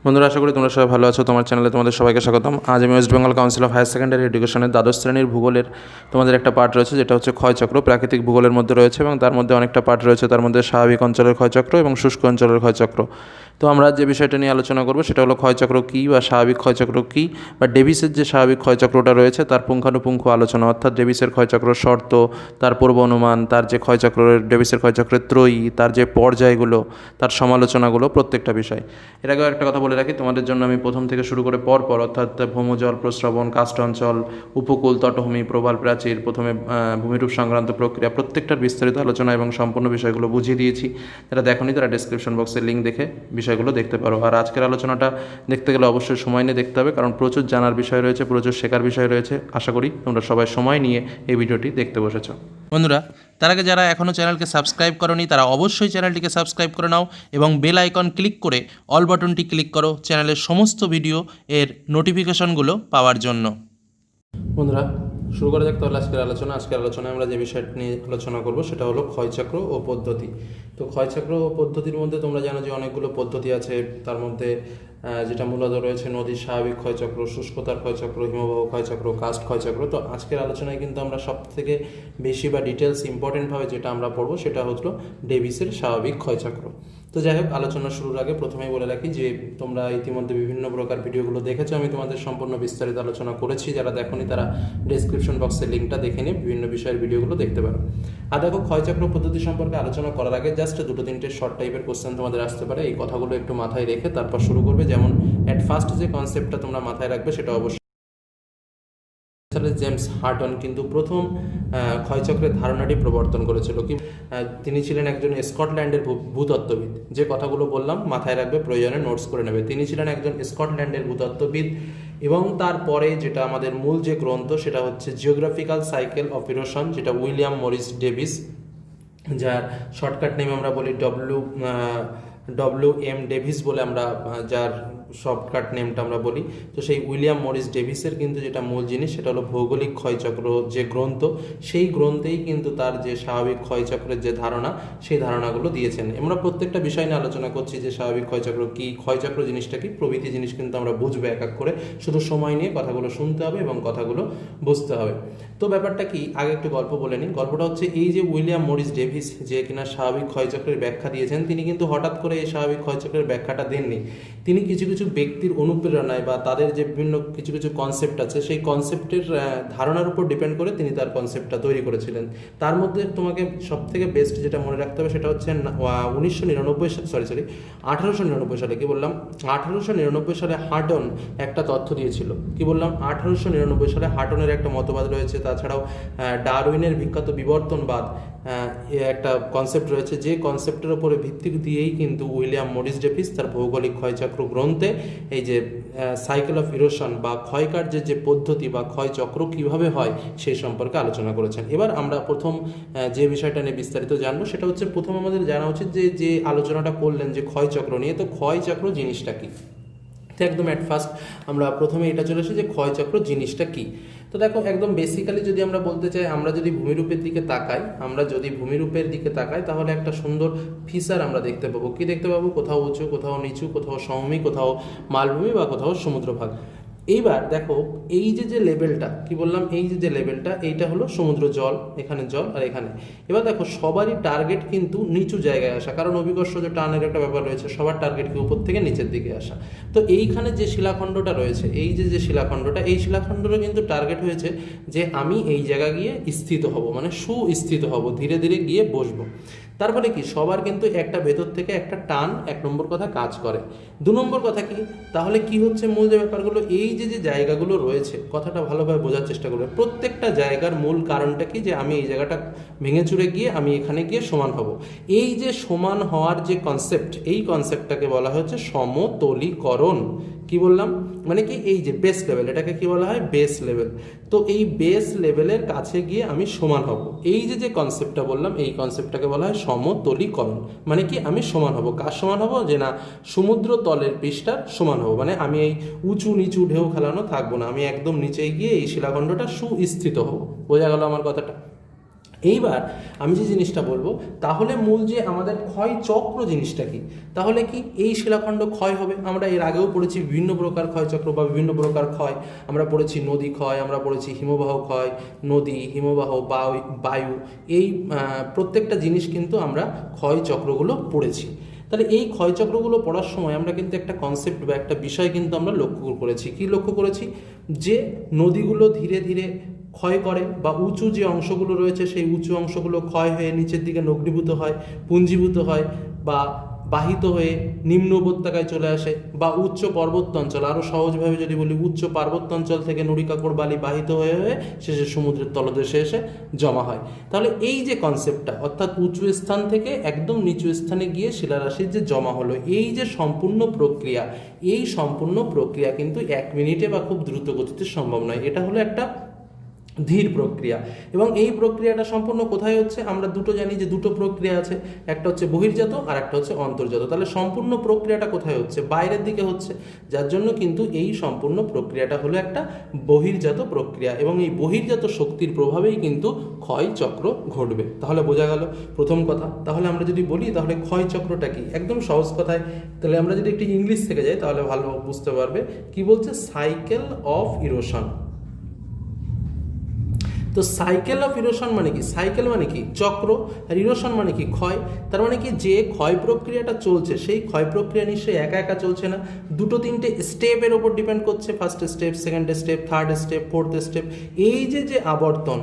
বন্ধুরা, আশা করি তোমরা সবাই ভালো আছো। তোমার চ্যানেলে তোমাদের সবাইকে স্বাগতম। আজ আমি West Bengal council of higher secondary এডুকেশনের দ্বাদশ শ্রেণীর ভূগোলের তোমাদের একটা পার্ট রয়েছে, যেটা হচ্ছে ক্ষয়চক্র। প্রাকৃতিক ভূগোলের মধ্যে রয়েছে এবং তার মধ্যে অনেকটা পার্ট রয়েছে। তার মধ্যে স্বাভাবিক অঞ্চলের ক্ষয়চক্র এবং শুষ্ক অঞ্চলের ক্ষয়চক্র। তো আমরা যে বিষয়টা নিয়ে আলোচনা করবো সেটা হলো ক্ষয়চক্র কী বা স্বাভাবিক ক্ষয়চক্র কী, বা ডেভিসের যে স্বাভাবিক ক্ষয়চক্রটা রয়েছে তার পুঙ্খানুপুঙ্খ আলোচনা, অর্থাৎ ডেভিসের ক্ষয়চক্র শর্ত, তার পূর্ব অনুমান, তার যে ক্ষয়চক্রের ডেভিসের ক্ষয়চক্রের ত্রয়ী, তার যে পর্যায়গুলো, তার সমালোচনাগুলো, প্রত্যেকটা বিষয়। এর আগেও একটা কথা বলে রাখি, তোমাদের জন্য আমি প্রথম থেকে শুরু করে পর অর্থাৎ ভৌমজল, প্রস্রবণ, কাষ্ঠ অঞ্চল, উপকূল, তটভূমি, প্রবাল প্রাচীর, প্রথমে ভূমিরূপ সংক্রান্ত প্রক্রিয়া, প্রত্যেকটার বিস্তারিত আলোচনা এবং সম্পূর্ণ বিষয়গুলো বুঝিয়ে দিয়েছি। যারা দেখোনি তারা ডেসক্রিপশন বক্সের লিঙ্ক দেখে বিষয়গুলো দেখতে পারো। আর আজকের আলোচনাটা দেখতে গেলে অবশ্যই সময় নিয়ে দেখতে হবে, কারণ প্রচুর জানার বিষয় রয়েছে, প্রচুর শেখার বিষয় রয়েছে। আশা করি তোমরা সবাই সময় নিয়ে এই ভিডিওটি দেখতে বসেছো। বন্ধুরা, তার আগে যারা এখনও চ্যানেলকে সাবস্ক্রাইব করোনি তারা অবশ্যই চ্যানেলটিকে সাবস্ক্রাইব করে নাও এবং বেল আইকন ক্লিক করে অল বাটনটি ক্লিক করো চ্যানেলের সমস্ত ভিডিও এর নোটিফিকেশনগুলো পাওয়ার জন্য। বন্ধুরা, শুরু করা যাক তাহলে আজকের আলোচনায় আমরা যে বিষয়টি নিয়ে আলোচনা করব সেটা হলো ক্ষয়চক্র ও পদ্ধতি। তো ক্ষয়চক্র ও পদ্ধতির মধ্যে তোমরা জানো যে অনেকগুলো পদ্ধতি আছে। তার মধ্যে যেটা মূলত রয়েছে নদীর স্বাভাবিক ক্ষয়চক্র, শুষ্কতার ক্ষয়চক্র, হিমবাহ ক্ষয়চক্র, কাস্ট ক্ষয়চক্র। তো আজকের আলোচনায় কিন্তু আমরা সব থেকে বেশি বা ডিটেলস ইম্পর্টেন্টভাবে যেটা আমরা পড়বো সেটা হলো ডেভিসের স্বাভাবিক ক্ষয়চক্র। তো যাই হোক, আলোচনা শুরুর আগে প্রথমেই বলে রাখি যে তোমরা ইতিমধ্যে বিভিন্ন প্রকার ভিডিওগুলো দেখেছো। আমি তোমাদের সম্পূর্ণ বিস্তারিত আলোচনা করেছি। যারা দেখোনি তারা ডেসক্রিপশন বক্সের লিঙ্কটা দেখে নিয়ে বিভিন্ন বিষয়ের ভিডিওগুলো দেখতে পারো। আর দেখো, ক্ষয়চক্র পদ্ধতি সম্পর্কে আলোচনা করার আগে জাস্ট দুটো তিনটে শর্ট টাইপের কোশ্চেন তোমাদের আসতে পারে। এই কথাগুলো একটু মাথায় রেখে তারপর শুরু করবে। যেমন অ্যাট ফার্স্ট যে কনসেপ্টটা তোমরা মাথায় রাখবে সেটা অবশ্যই জেমস হার্টন কিন্তু প্রথম ক্ষয়চক্রের ধারণাটি প্রবর্তন করেছিল। কি তিনি ছিলেন একজন স্কটল্যান্ডের ভূতত্ত্ববিদ। যে কথাগুলো বললাম মাথায় রাখবে, প্রয়োজনে নোটস করে নেবে। তিনি ছিলেন একজন স্কটল্যান্ডের ভূতত্ত্ববিদ এবং তারপরে যেটা আমাদের মূল যে গ্রন্থ সেটা হচ্ছে জিওগ্রাফিক্যাল সাইকেল অফ ইরোশন, যেটা উইলিয়াম মরিস ডেভিস, যার শর্টকাট নেম আমরা বলি WM ডেভিস বলে আমরা যার শর্টকাট নেমটা আমরা বলি। তো সেই উইলিয়াম মরিস ডেভিসের কিন্তু যেটা মূল জিনিস সেটা হলো ভৌগোলিক ক্ষয়চক্র যে গ্রন্থ, সেই গ্রন্থেই কিন্তু তার যে স্বাভাবিক ক্ষয়চক্রের যে ধারণা সেই ধারণাগুলো দিয়েছেন। আমরা প্রত্যেকটা বিষয় নিয়ে আলোচনা করছি যে স্বাভাবিক ক্ষয়চক্র কী, ক্ষয়চক্র জিনিসটা কি, প্রভৃতি জিনিস কিন্তু আমরা বুঝবো এক এক করে। শুধু সময় নিয়ে কথাগুলো শুনতে হবে এবং কথাগুলো বুঝতে হবে। তো ব্যাপারটা কি, আগে একটু গল্প বলে নিই। গল্পটা হচ্ছে এই যে উইলিয়াম মরিস ডেভিস যে কিনা স্বাভাবিক ক্ষয়চক্রের ব্যাখ্যা দিয়েছেন, তিনি কিন্তু হঠাৎ করে এই স্বাভাবিক ক্ষয়চক্রের ব্যাখ্যাটা দেননি। তিনি কিছু কিছু ব্যক্তির অনুপ্রেরণায় বা তাদের যে বিভিন্ন কিছু কিছু কনসেপ্ট আছে সেই কনসেপ্টের ধারণার উপর ডিপেন্ড করে তিনি তার কনসেপ্টটা তৈরি করেছিলেন। তার মধ্যে তোমাকে সব থেকে বেস্ট যেটা মনে রাখতে হবে সেটা হচ্ছে 1899 সালে, কি বললাম, 1899 সালে হার্টন একটা তথ্য দিয়েছিল। কি বললাম, 1899 সালে হার্টনের একটা মতবাদ রয়েছে। তাছাড়াও ডারউইনের বিখ্যাত বিবর্তনবাদ একটা কনসেপ্ট রয়েছে, যে কনসেপ্টের উপরে ভিত্তি দিয়েই কিন্তু উইলিয়াম মরিস ডেভিস তার ভৌগোলিক ক্ষয়চক্র গ্রন্থে এই যে সাইকেল অফ ইরোশন বা ক্ষয়কার্যের যে পদ্ধতি বা ক্ষয়চক্র কিভাবে হয় সেই সম্পর্কে আলোচনা করেছেন। এবার আমরা প্রথম যে বিষয়টা নিয়ে বিস্তারিত জানবো সেটা হচ্ছে, প্রথম আমাদের জানা উচিত যে আলোচনাটা করলেন যে ক্ষয়চক্র নিয়ে, তো ক্ষয়চক্র জিনিসটা কি। তো একদম অ্যাট ফার্স্ট আমরা প্রথমে এটা চলে আসি যে ক্ষয়চক্র জিনিসটা কি। তো দেখো, একদম বেসিক্যালি যদি আমরা বলতে চাই, আমরা যদি ভূমিরূপের দিকে তাকাই তাহলে একটা সুন্দর ফিচার আমরা দেখতে পাবো। কি দেখতে পাবো? কোথাও উঁচু, কোথাও নিচু, কোথাও সমভূমি, কোথাও মালভূমি বা কোথাও সমুদ্রভাগ। এইবার দেখো, এই যে লেভেলটা, কি বললাম, এই যে লেভেলটা, এইটা হলো সমুদ্র জল, এখানে জল আর এখানে। এবার দেখো, সবারই টার্গেট কিন্তু নিচু জায়গায় আসা, কারণ অভিকর্ষ যে টানের একটা ব্যাপার রয়েছে, সবার টার্গেট কি উপর থেকে নিচের দিকে আসা। তো এইখানে যে শিলাখণ্ডটা রয়েছে, এই যে শিলাখণ্ডটা, এই শিলাখণ্ডটা কিন্তু টার্গেট হয়েছে যে আমি এই জায়গা গিয়ে স্থিত হব, মানে সুস্থিত হব, ধীরে ধীরে গিয়ে বসবো। তারপরে কি, সবার কিন্তু একটা ভেতর থেকে একটা টান এক নম্বর কথা কাজ করে। দু নম্বর কথা কি, তাহলে কি হচ্ছে, মূল যে ব্যাপারগুলো, এই যে জায়গাগুলো রয়েছে, কথাটা ভালোভাবে বোঝার চেষ্টা করবে। প্রত্যেকটা জায়গার মূল কারণটা কি, যে আমি এই জায়গাটা ভেঙে চুরে গিয়ে আমি এখানে গিয়ে সমান হব। এই যে সমান হওয়ার যে কনসেপ্ট, এই কনসেপ্টটাকে বলা হচ্ছে সমতলীকরণ। কি বললাম, মানে কি, এই যে বেস লেভেল, এটাকে কি বলা হয়, বেস লেভেল। তো এই বেস লেভেলের কাছে গিয়ে আমি সমান হব, এই যে কনসেপ্টটা বললাম, এই কনসেপ্টটাকে বলা হয় সমতলীকরণ। মানে কি, আমি সমান হব, কার সমান হব, যে না সমুদ্র তলের পৃষ্ঠার সমান হব। মানে আমি এই উঁচু নিচু ঢেউ খেলানো থাকবো না, আমি একদম নিচে গিয়ে এই শিলাখণ্ডটা সুস্থিত হব। বোঝা গেল আমার কথাটা? এইবার আমি যে জিনিসটা বলবো, তাহলে মূল যে আমাদের ক্ষয় চক্র জিনিসটা কি, তাহলে কি এই শিলাখণ্ড ক্ষয় হবে। আমরা এর আগেও পড়েছি বিভিন্ন প্রকার ক্ষয়চক্র বা বিভিন্ন প্রকার ক্ষয়। আমরা পড়েছি নদী ক্ষয়, আমরা পড়েছি হিমবাহ ক্ষয়, নদী, হিমবাহ, বায়ু, এই প্রত্যেকটা জিনিস কিন্তু আমরা ক্ষয়চক্রগুলো পড়েছি। তাহলে এই ক্ষয়চক্রগুলো পড়ার সময় আমরা কিন্তু একটা কনসেপ্ট বা একটা বিষয় কিন্তু আমরা লক্ষ্য করেছি। কি লক্ষ্য করেছি? যে নদীগুলো ধীরে ধীরে ক্ষয় করে, বা উঁচু যে অংশগুলো রয়েছে সেই উঁচু অংশগুলো ক্ষয় হয়ে নিচের দিকে নগ্নীভূত হয়, পুঞ্জীভূত হয়, বা বাহিত হয়ে নিম্ন উপত্যকায় চলে আসে, বা উচ্চ পর্বতাঞ্চল, আরও সহজভাবে যদি বলি উচ্চ পার্বত্যাঞ্চল থেকে নুড়িকাকড় বালি বাহিত হয়ে হয়ে শেষে সমুদ্রের তলদেশে এসে জমা হয়। তাহলে এই যে কনসেপ্টটা, অর্থাৎ উঁচু স্থান থেকে একদম নিচু স্থানে গিয়ে শিলারাশির যে জমা হলো, এই যে সম্পূর্ণ প্রক্রিয়া, এই সম্পূর্ণ প্রক্রিয়া কিন্তু 1 মিনিটে বা খুব দ্রুত গতিতে সম্ভব নয়। এটা হলো একটা ধীর প্রক্রিয়া। এবং এই প্রক্রিয়াটা সম্পূর্ণ কোথায় হচ্ছে? আমরা দুটো জানি যে দুটো প্রক্রিয়া আছে, একটা হচ্ছে বহির্জাত আর একটা হচ্ছে অন্তর্জাত। তাহলে সম্পূর্ণ প্রক্রিয়াটা কোথায় হচ্ছে? বাইরের দিকে হচ্ছে, যার জন্য কিন্তু এই সম্পূর্ণ প্রক্রিয়াটা হলো একটা বহির্জাত প্রক্রিয়া, এবং এই বহির্জাত শক্তির প্রভাবেই কিন্তু ক্ষয়চক্র ঘটবে। তাহলে বোঝা গেল প্রথম কথা। তাহলে আমরা যদি বলি তাহলে ক্ষয়চক্রটা কি, একদম সহজ কথায়, তাহলে আমরা যদি একটু ইংলিশ থেকে যাই তাহলে ভালো বুঝতে পারবে। কি বলছে? Cycle of erosion. তো সাইকেল অফ ইরোশন মানে কি? সাইকেল মানে কি? চক্র। আর ইরোশন মানে কি? ক্ষয়। তার মানে কি, যে ক্ষয় প্রক্রিয়াটা চলছে সেই ক্ষয় প্রক্রিয়া নিশ্চয়ই একা একা চলছে না, দুটো তিনটে স্টেপের ওপর ডিপেন্ড করছে। First step, second step, third step, fourth step. এই যে যে আবর্তন,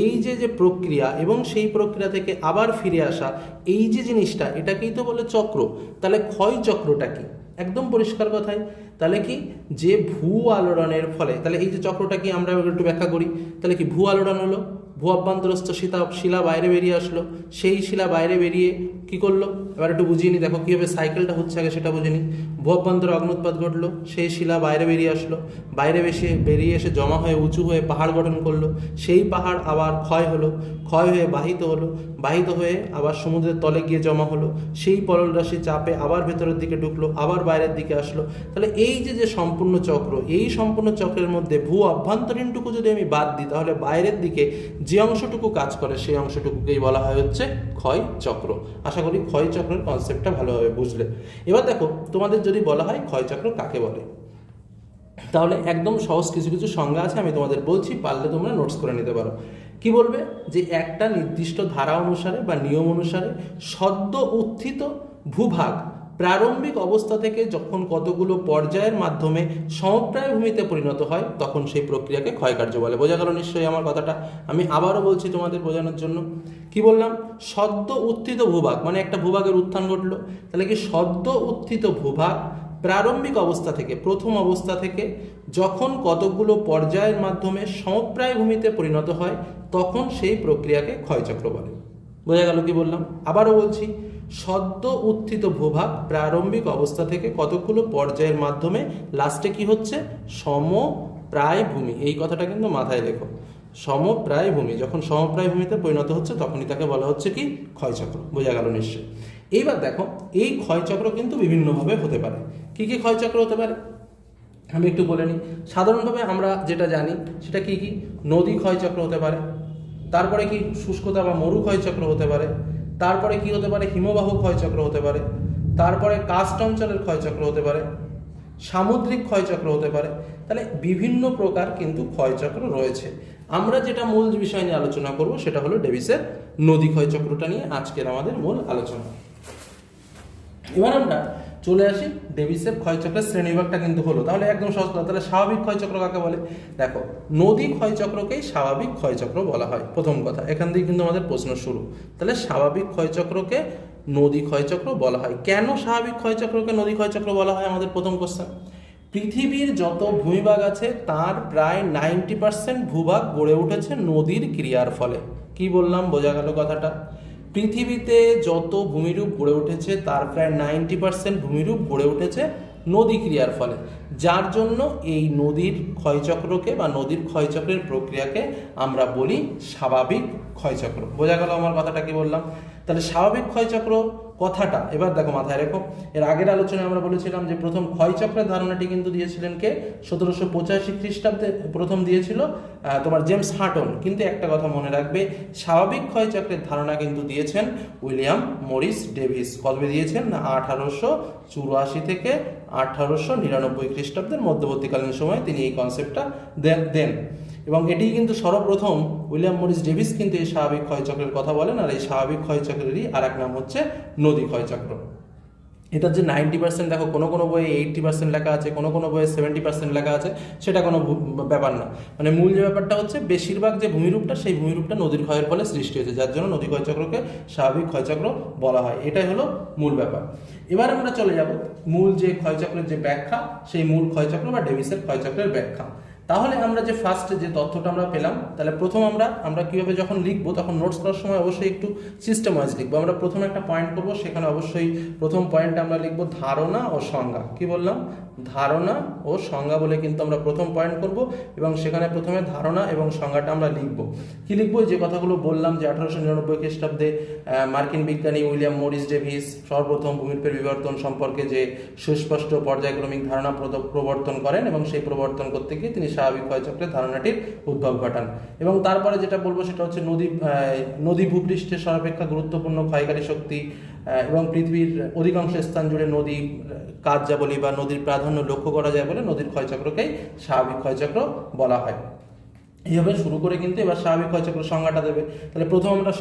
এই যে যে প্রক্রিয়া, এবং সেই প্রক্রিয়া থেকে আবার ফিরে আসা, এই যে জিনিসটা, এটাকেই তো বলে চক্র। তাহলে ক্ষয় চক্রটা কি? একদম পরিষ্কার কথাই। তাহলে কি, যে ভূ আলোড়নের ফলে, তাহলে এই যে চক্রটা কি আমরা একটু ব্যাখ্যা করি। তাহলে কি, ভূ আলোড়ন হলো, ভূ অভ্যন্তরস্থ শিলা বাইরে বেরিয়ে আসলো, সেই শিলা বাইরে বেরিয়ে কি করলো, এবার একটু বুঝিয়ে নি, দেখো কীভাবে সাইকেলটা হচ্ছে আগে সেটা বুঝে নি। ভূ অভ্যন্তরে অগ্নুৎপাত ঘটলো, সেই শিলা বাইরে বেরিয়ে আসলো, বাইরে বেরিয়ে এসে জমা হয়ে উঁচু হয়ে পাহাড় গঠন করলো, সেই পাহাড় আবার ক্ষয় হলো, ক্ষয় হয়ে বাহিত হলো, বাহিত হয়ে আবার সমুদ্রের তলে গিয়ে জমা হলো, সেই পলল রাশি চাপে আবার ভেতরের দিকে ঢুকলো, আবার বাইরের দিকে আসলো। তাহলে এই যে যে সম্পূর্ণ চক্র, এই সম্পূর্ণ চক্রের মধ্যে ভূ অভ্যন্তরীণটুকু যদি আমি বাদ দিই, তাহলে বাইরের দিকে যে অংশটুকু কাজ করে সেই অংশটুকুকেই বলা হয় হচ্ছে ক্ষয় চক্র। আশা করি ক্ষয় চক্রের কনসেপ্টটা ভালোভাবে বুঝলে। এবার দেখো, তোমাদের যদি বলা হয় ক্ষয় চক্র কাকে বলে, তাহলে একদম সহজ কিছু কিছু সংজ্ঞা আছে, আমি তোমাদের বলছি, পারলে তোমরা নোটস করে নিতে পারো। কি বলবে? যে একটা নির্দিষ্ট ধারা অনুসারে বা নিয়ম অনুসারে সদ্য উত্থিত ভূভাগ প্রারম্ভিক অবস্থা থেকে যখন কতগুলো পর্যায়ের মাধ্যমে সমপ্রায় ভূমিতে পরিণত হয়, তখন সেই প্রক্রিয়াকে ক্ষয়কার্য বলে। বোঝা গেল নিশ্চয়ই আমার কথাটা? আমি আবারও বলছি তোমাদের বোঝানোর জন্য। কি বললাম? সদ্য উত্থিত ভূভাগ মানে একটা ভূভাগের উত্থান ঘটলো। তাহলে কি, সদ্য উত্থিত ভূভাগ প্রারম্ভিক অবস্থা থেকে, প্রথম অবস্থা থেকে যখন কতগুলো পর্যায়ের মাধ্যমে সমপ্রায় ভূমিতে পরিণত হয়, তখন সেই প্রক্রিয়াকে ক্ষয়চক্র বলে। বোঝা গেল কি বললাম? আবারও বলছি, সদ্য উত্থিত ভূভাগ প্রারম্ভিক অবস্থা থেকে কতগুলো পর্যায়ের মাধ্যমে লাস্টে কি হচ্ছে? সমপ্রায় ভূমি। এই কথাটা কিন্তু মাথায় রেখো। সমপ্রায় ভূমি, যখন সমপ্রায় ভূমিতে পরিণত হচ্ছে তখনই তাকে বলা হচ্ছে কি? ক্ষয়চক্র। বোঝা গেল নিশ্চয়? এইবার দেখো, এই ক্ষয়চক্র কিন্তু বিভিন্নভাবে হতে পারে। কি কি ক্ষয়চক্র হতে পারে আমি একটু বলে নিই। সাধারণভাবে আমরা যেটা জানি সেটা কি কি? নদী ক্ষয়চক্র হতে পারে, তারপরে কি শুষ্কতা বা মরু ক্ষয়চক্র হতে পারে, তারপরে কি হতে পারে? হিমবাহ ক্ষয়চক্র হতে পারে, তারপরে কার্স্ট অঞ্চলের ক্ষয়চক্র হতে পারে, সামুদ্রিক ক্ষয়চক্র হতে পারে। তাহলে বিভিন্ন প্রকার কিন্তু ক্ষয়চক্র রয়েছে। আমরা যেটা মূল বিষয় নিয়ে আলোচনা করব সেটা হলো ডেভিসের নদী ক্ষয়চক্রটা নিয়ে আজকের আমাদের মূল আলোচনা। এবার আমরা চলে আসি ডেভিসের ক্ষয়চক্রের শ্রেণীবিভাগটা কিন্তু হলো। তাহলে একদম সহজ কথা, তাহলে স্বাভাবিক ক্ষয়চক্র কাকে বলে? দেখো, নদী ক্ষয়চক্রকেই স্বাভাবিক ক্ষয়চক্র বলা হয়। প্রথম কথা, এখান থেকে কিন্তু আমাদের প্রশ্ন শুরু। তাহলে স্বাভাবিক ক্ষয়চক্রকে নদী ক্ষয়চক্র বলা হয়। কেন স্বাভাবিক ক্ষয়চক্রকে নদী ক্ষয়চক্র বলা হয়? আমাদের প্রথম কোশ্চেন। পৃথিবীর যত ভূমিভাগ আছে তার প্রায় 90% ভূভাগ গড়ে উঠেছে নদীর ক্রিয়ার ফলে। কি বললাম? বোঝা গেল কথাটা? পৃথিবীতে যত ভূমিরূপ গড়ে উঠেছে তার প্রায় 90% ভূমিরূপ গড়ে উঠেছে নদী ক্রিয়ার ফলে, যার জন্য এই নদীর ক্ষয়চক্রকে বা নদীর ক্ষয়চক্রের প্রক্রিয়াকে আমরা বলি স্বাভাবিক ক্ষয়চক্র। বোঝা গেল আমার কথাটা? কি বললাম? তাহলে স্বাভাবিক ক্ষয়চক্র কথাটা এবার দেখো মাথায় রেখো। এর আগের আলোচনায় আমরা বলেছিলাম যে প্রথম ক্ষয়চক্রের ধারণাটি কিন্তু দিয়েছিলেন কে? 1785 খ্রিস্টাব্দে প্রথম দিয়েছিল তোমার জেমস হাটন। কিন্তু একটা কথা মনে রাখবে, স্বাভাবিক ক্ষয়চক্রের ধারণা কিন্তু দিয়েছেন উইলিয়াম মরিস ডেভিস। কবে দিয়েছেন না 1884 থেকে 1899 খ্রিস্টাব্দের মধ্যবর্তীকালীন সময়ে তিনি এই কনসেপ্টটা দেন। এবং এটি কিন্তু সর্বপ্রথম উইলিয়াম মরিস ডেভিস কিন্তু এই স্বাভাবিক ক্ষয়চক্রের কথা বলেন। আর এই স্বাভাবিক ক্ষয়চক্রেরই আর এক নাম হচ্ছে নদী ক্ষয়চক্র। এটার যে 90% দেখো কোনো কোনো বইয়ে 80% লেখা আছে, কোনো কোনো বইয়ে 70% লেখা আছে, সেটা কোনো ব্যাপার না। মানে মূল যে ব্যাপারটা হচ্ছে বেশিরভাগ যে ভূমিরূপটা, সেই ভূমিরূপটা নদীর ক্ষয়ের ফলে সৃষ্টি হয়েছে, যার জন্য নদী ক্ষয়চক্রকে স্বাভাবিক ক্ষয়চক্র বলা হয়। এটাই হলো মূল ব্যাপার। এবার আমরা চলে যাব মূল যে ক্ষয়চক্রের যে ব্যাখ্যা, সেই মূল ক্ষয়চক্র বা ডেভিসের ক্ষয়চক্রের ব্যাখ্যা। তাহলে আমরা যে ফার্স্ট যে তথ্যটা আমরা পেলাম, তাহলে প্রথম আমরা কীভাবে যখন লিখবো তখন নোটস করার সময় অবশ্যই একটু সিস্টেম ওয়াইজ লিখবো। আমরা প্রথমে একটা পয়েন্ট করবো, সেখানে অবশ্যই প্রথম পয়েন্টে আমরা লিখবো ধারণা ও সংজ্ঞা। কি বললাম? ধারণা ও সংজ্ঞা বলে কিন্তু আমরা প্রথম পয়েন্ট করব, এবং সেখানে প্রথমে ধারণা এবং সংজ্ঞাটা আমরা লিখবো। কি লিখবো? যে কথাগুলো বললাম যে 1899 খ্রিস্টাব্দে মার্কিন বিজ্ঞানী উইলিয়াম মরিস ডেভিস সর্বপ্রথম ভূমিরূপের বিবর্তন সম্পর্কে যে সুস্পষ্ট পর্যায়ক্রমিক ধারণা প্রবর্তন করেন, এবং সেই প্রবর্তন করতে গিয়ে তিনি স্বাভাবিক ক্ষয়চক্রের ধারণাটির উদ্ভব ঘটান। এবং তারপরে যেটা বলবো সেটা হচ্ছে নদী ভূপৃষ্ঠের সর্বাপেক্ষা গুরুত্বপূর্ণ ক্ষয়কারী শক্তি, এবং পৃথিবীর অধিকাংশ স্থান জুড়ে নদী কার্যাবলী বা নদীর প্রাধান্য লক্ষ্য করা যায় বলে নদীর ক্ষয়চক্রকেই স্বাভাবিক ক্ষয়চক্র বলা হয়। এইভাবে শুরু করে কিন্তু এবার স্বাভাবিক ক্ষয়চক্রের সংজ্ঞাটা দেবে। তাহলে প্রথম আমরা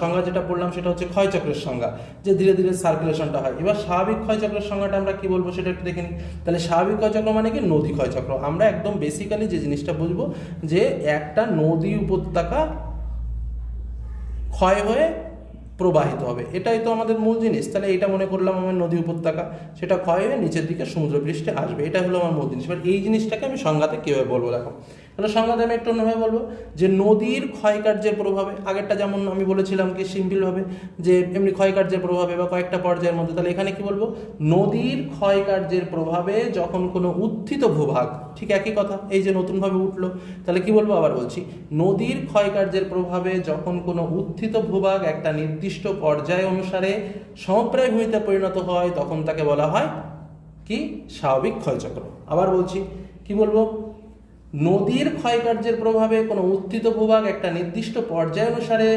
সংজ্ঞা যেটা পড়লাম সেটা হচ্ছে ক্ষয়চক্রের সংজ্ঞা, যে ধীরে ধীরে সার্কুলেশনটা হয়। এবার স্বাভাবিক ক্ষয়চক্রের সংজ্ঞাটা আমরা কি বলবো সেটা একটু দেখে নিই। তাহলে স্বাভাবিক ক্ষয়চক্র মানে কি? নদী ক্ষয়চক্র। আমরা একদম বেসিক্যালি যে জিনিসটা বুঝবো যে একটা নদী উপত্যকা ক্ষয় হয়ে প্রবাহিত হবে, এটাই তো আমাদের মূল জিনিস। তাহলে এটা মনে করলাম আমার নদী উপত্যকা, সেটা ক্ষয় হয়ে নিচের দিকে সমুদ্রপৃষ্ঠে আসবে, এটা হলো আমার মূল জিনিস। এবার এই জিনিসটাকে আমি সংজ্ঞাতে কীভাবে বলবো দেখো। তাহলে সংজ্ঞাতে আমি একটু অন্যভাবে বলবো যে নদীর ক্ষয়কার্যের প্রভাবে, আগেরটা যেমন আমি বলেছিলাম কি সিম্পলভাবে যে এমনি ক্ষয়কার্যের প্রভাবে বা কয়েকটা পর্যায়ের মধ্যে, তাহলে এখানে কি বলবো? নদীর ক্ষয়কার্যের প্রভাবে যখন কোনো উত্থিত ভূভাগ, ঠিক একই কথা, এই যে নতুনভাবে উঠলো, তাহলে কি বলবো? আবার বলছি, নদীর ক্ষয়কার্যের প্রভাবে যখন কোনো উত্থিত ভূভাগ একটা নির্দিষ্ট পর্যায় অনুসারে সমপ্রায় ভূমিতে পরিণত হয়, তখন তাকে বলা হয় কি? স্বাভাবিক ক্ষয়চক্র। আবার বলছি, কি বলবো? নদীর ক্ষয়কার্যের প্রভাবে কোনো উত্থিত ভূভাগ একটা নির্দিষ্ট পর্যায় অনুসারে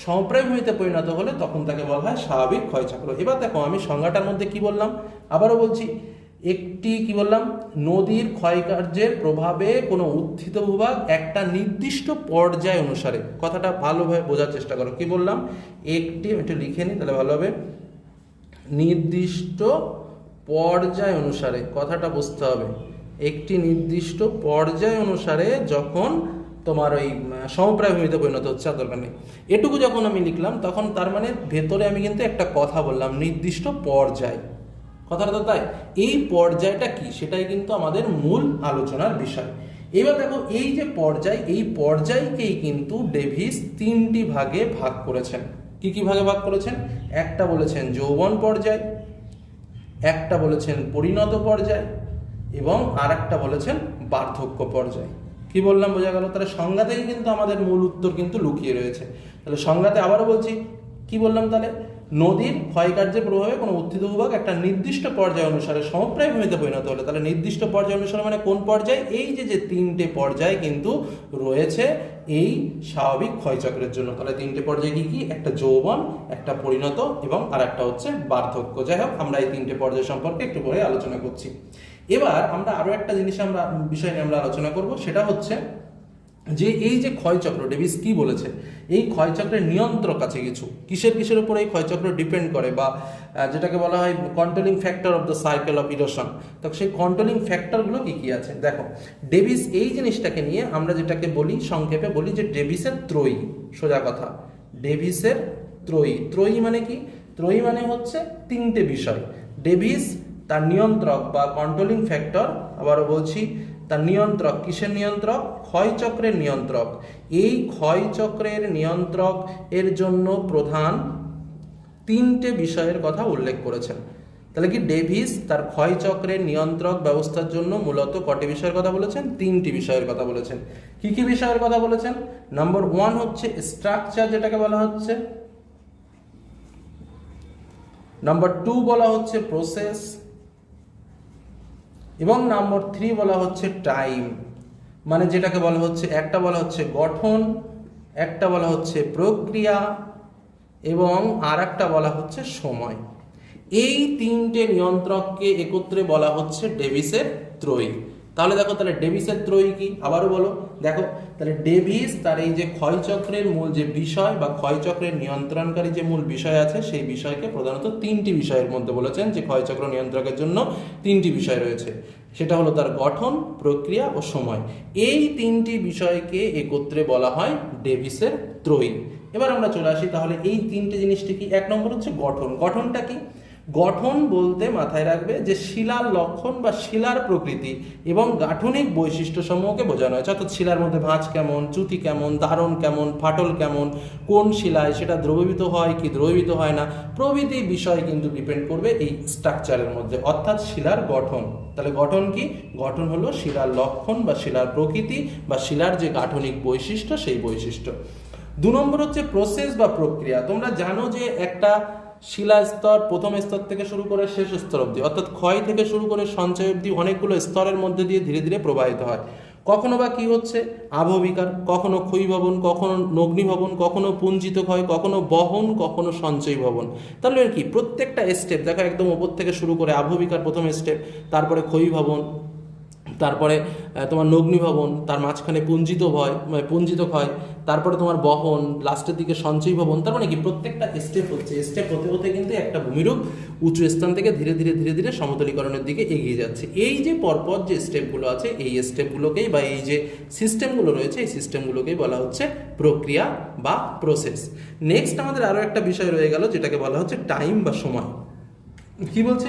সমপ্রায় ভূমিতে পরিণত হলে তখন তাকে বলা হয় স্বাভাবিক ক্ষয়চক্র। এবার দেখো আমি সংজ্ঞাটার মধ্যে কি বললাম, আবারও বলছি, একটি কি বললাম? নদীর ক্ষয়কার্যের প্রভাবে কোনো উত্থিত ভূভাগ একটা নির্দিষ্ট পর্যায় অনুসারে, কথাটা ভালোভাবে বোঝার চেষ্টা করো। কি বললাম? একটি, একটু লিখে নিই তাহলে ভালো হবে, নির্দিষ্ট পর্যায় অনুসারে, কথাটা বুঝতে হবে। একটি নির্দিষ্ট পর্যায় অনুসারে যখন তোমার ওই সমপ্রায় ভূমিতে পরিণত হচ্ছে, আর দরকার নেই, এটুকু যখন আমি লিখলাম তখন তার মানে ভেতরে আমি কিন্তু একটা কথা বললাম, নির্দিষ্ট পর্যায়। কথাটা তো তাই, এই পর্যায়টা কি সেটাই কিন্তু আমাদের মূল আলোচনার বিষয়। এবার দেখো এই যে পর্যায়, এই পর্যায়কেই কিন্তু ডেভিস তিনটি ভাগে ভাগ করেছেন। কি কি ভাগে ভাগ করেছেন? একটা বলেছেন যৌবন পর্যায়, একটা বলেছেন পরিণত পর্যায়, এবং আর একটা বলেছেন বার্ধক্য পর্যায়। কি বললাম? বোঝা গেল? তাহলে সংজ্ঞাতেই কিন্তু আমাদের মূল উত্তর কিন্তু লুকিয়ে রয়েছে। তাহলে সংজ্ঞাতে আবারও বলছি, কি বললাম? তাহলে নদীর ক্ষয়কার্যের প্রভাবে কোনো উত্থিত ভূভাগ একটা নির্দিষ্ট পর্যায় অনুসারে সমপ্রায় ভূমিতে পরিণত হলে, তাহলে নির্দিষ্ট পর্যায় অনুসারে মানে কোন পর্যায়? এই যে তিনটে পর্যায় কিন্তু রয়েছে এই স্বাভাবিক ক্ষয়চক্রের জন্য। তাহলে তিনটে পর্যায় কি কি? একটা যৌবন, একটা পরিণত, এবং আর একটা হচ্ছে বার্ধক্য। যাই হোক, আমরা এই তিনটে পর্যায় সম্পর্কে একটু পরে আলোচনা করছি। এবার আমরা আরো একটা জিনিস বিষয় নিয়ে আমরা আলোচনা করব, সেটা হচ্ছে যে এই যে ক্ষয়চক্র, ডেভিস কি বলেছে? এই ক্ষয়চক্রের নিয়ন্ত্রক আছে কিছু। কিসের উপর এই ক্ষয়চক্র ডিপেন্ড করে, বা যেটাকে বলা হয় controlling factor of the cycle of erosion. তো সেই কন্ট্রোলিং ফ্যাক্টরগুলো কি কি আছে দেখো। ডেভিস এই জিনিসটাকে নিয়ে আমরা যেটাকে বলি, সংক্ষেপে বলি যে ডেভিসের ত্রয়ী। সোজা কথা, ডেভিসের ত্রয়ী। ত্রয়ী মানে কি? ত্রয়ী মানে হচ্ছে তিনটে বিষয়। ডেভিস তার নিয়ন্ত্রক বা কন্ট্রোলিং ফ্যাক্টর, আবারও বলছি তার নিয়ন্ত্রক। কিসের নিয়ন্ত্রক? ক্ষয়চক্রের নিয়ন্ত্রক। এই ক্ষয়চক্রের নিয়ন্ত্রক এর জন্য প্রধান তিনটে বিষয়ের কথা উল্লেখ করেছেন। তাহলে কি ডেভিস তার ক্ষয়চক্রের নিয়ন্ত্রক ব্যবস্থার জন্য মূলত কটি বিষয়ের কথা বলেছেন? তিনটি বিষয়ের কথা বলেছেন। কি কি বিষয়ের কথা বলেছেন? নাম্বার 1 হচ্ছে স্ট্রাকচার, যেটাকে বলা হচ্ছে নাম্বার 2 বলা হচ্ছে প্রসেস, এবং নাম্বার 3 বলা হচ্ছে টাইম। মানে যেটাকে বলা হচ্ছে, একটা বলা হচ্ছে গঠন, একটা বলা হচ্ছে প্রক্রিয়া, এবং আর একটা বলা হচ্ছে সময়। এই তিনটে নিয়ন্ত্রককে একত্রে বলা হচ্ছে ডেভিসের ত্রয়ী। তাহলে দেখো, তাহলে ডেভিসের ত্রয়ী কি, আবারও বলো। দেখো, তাহলে ডেভিস তার এই যে ক্ষয়চক্রের মূল যে বিষয় বা ক্ষয়চক্রের নিয়ন্ত্রণকারী যে মূল বিষয় আছে, সেই বিষয়কে প্রধানত তিনটি বিষয়ের মধ্যে বলেছেন যে ক্ষয়চক্র নিয়ন্ত্রকের জন্য তিনটি বিষয় রয়েছে। সেটা হলো তার গঠন, প্রক্রিয়া ও সময়। এই তিনটি বিষয়কে একত্রে বলা হয় ডেভিসের ত্রয়ী। এবার আমরা চলে আসি, তাহলে এই তিনটে জিনিসটি কি। এক নম্বর হচ্ছে গঠন। গঠনটা কি? গঠন বলতে মাথায় রাখবে যে শিলার লক্ষণ বা শিলার প্রকৃতি এবং গাঠনিক বৈশিষ্ট্য সমূহকে বোঝানো হয়েছে। অর্থাৎ শিলার মধ্যে ভাঁজ কেমন, চ্যুতি কেমন, ধারণ কেমন, ফাটল কেমন, কোন শিলায় সেটা দ্রবীভূত হয় কি দ্রবীভূত হয় না, প্রভৃতি বিষয় কিন্তু ডিপেন্ড করবে এই স্ট্রাকচারের মধ্যে, অর্থাৎ শিলার গঠন। তাহলে গঠন কি? গঠন হলো শিলার লক্ষণ বা শিলার প্রকৃতি বা শিলার যে গাঠনিক বৈশিষ্ট্য, সেই বৈশিষ্ট্য। 2 নম্বর হচ্ছে প্রসেস বা প্রক্রিয়া। তোমরা জানো যে একটা শিলা স্তর প্রথম স্তর থেকে শুরু করে শেষ স্তর অবধি, অর্থাৎ ক্ষয় থেকে শুরু করে সঞ্চয় অবধি অনেকগুলো স্তরের মধ্যে দিয়ে ধীরে ধীরে প্রবাহিত হয়। কখনো বা কি হচ্ছে, আবহবিকার, কখনো ক্ষয়ীভবন, কখনো নগ্নীভবন, কখনো পুঞ্জিত ক্ষয়, কখনো বহন, কখনো সঞ্চয় ভবন। তাহলে কি প্রত্যেকটা স্টেপ দেখো, একদম ওপর থেকে শুরু করে আবহবিকার প্রথম স্টেপ, তারপরে ক্ষয়ীভবন, তারপরে তোমার নগ্নীভবন, তার মাঝখানে পুঞ্জিত ক্ষয়, তারপরে তোমার বহন, লাস্টের দিকে সঞ্চয় ভবন। তার মানে কি প্রত্যেকটা স্টেপ হচ্ছে, স্টেপ হতে হতে কিন্তু একটা ভূমিরূপ উঁচু স্থান থেকে ধীরে ধীরে ধীরে ধীরে সমতলীকরণের দিকে এগিয়ে যাচ্ছে। এই যে পরপর যে স্টেপগুলো আছে, এই স্টেপগুলোকেই বা এই যে সিস্টেমগুলো রয়েছে, এই সিস্টেমগুলোকেই বলা হচ্ছে প্রক্রিয়া বা প্রসেস। নেক্সট আমাদের আরও একটা বিষয় রয়ে গেল, যেটাকে বলা হচ্ছে টাইম বা সময়। কি বলছে,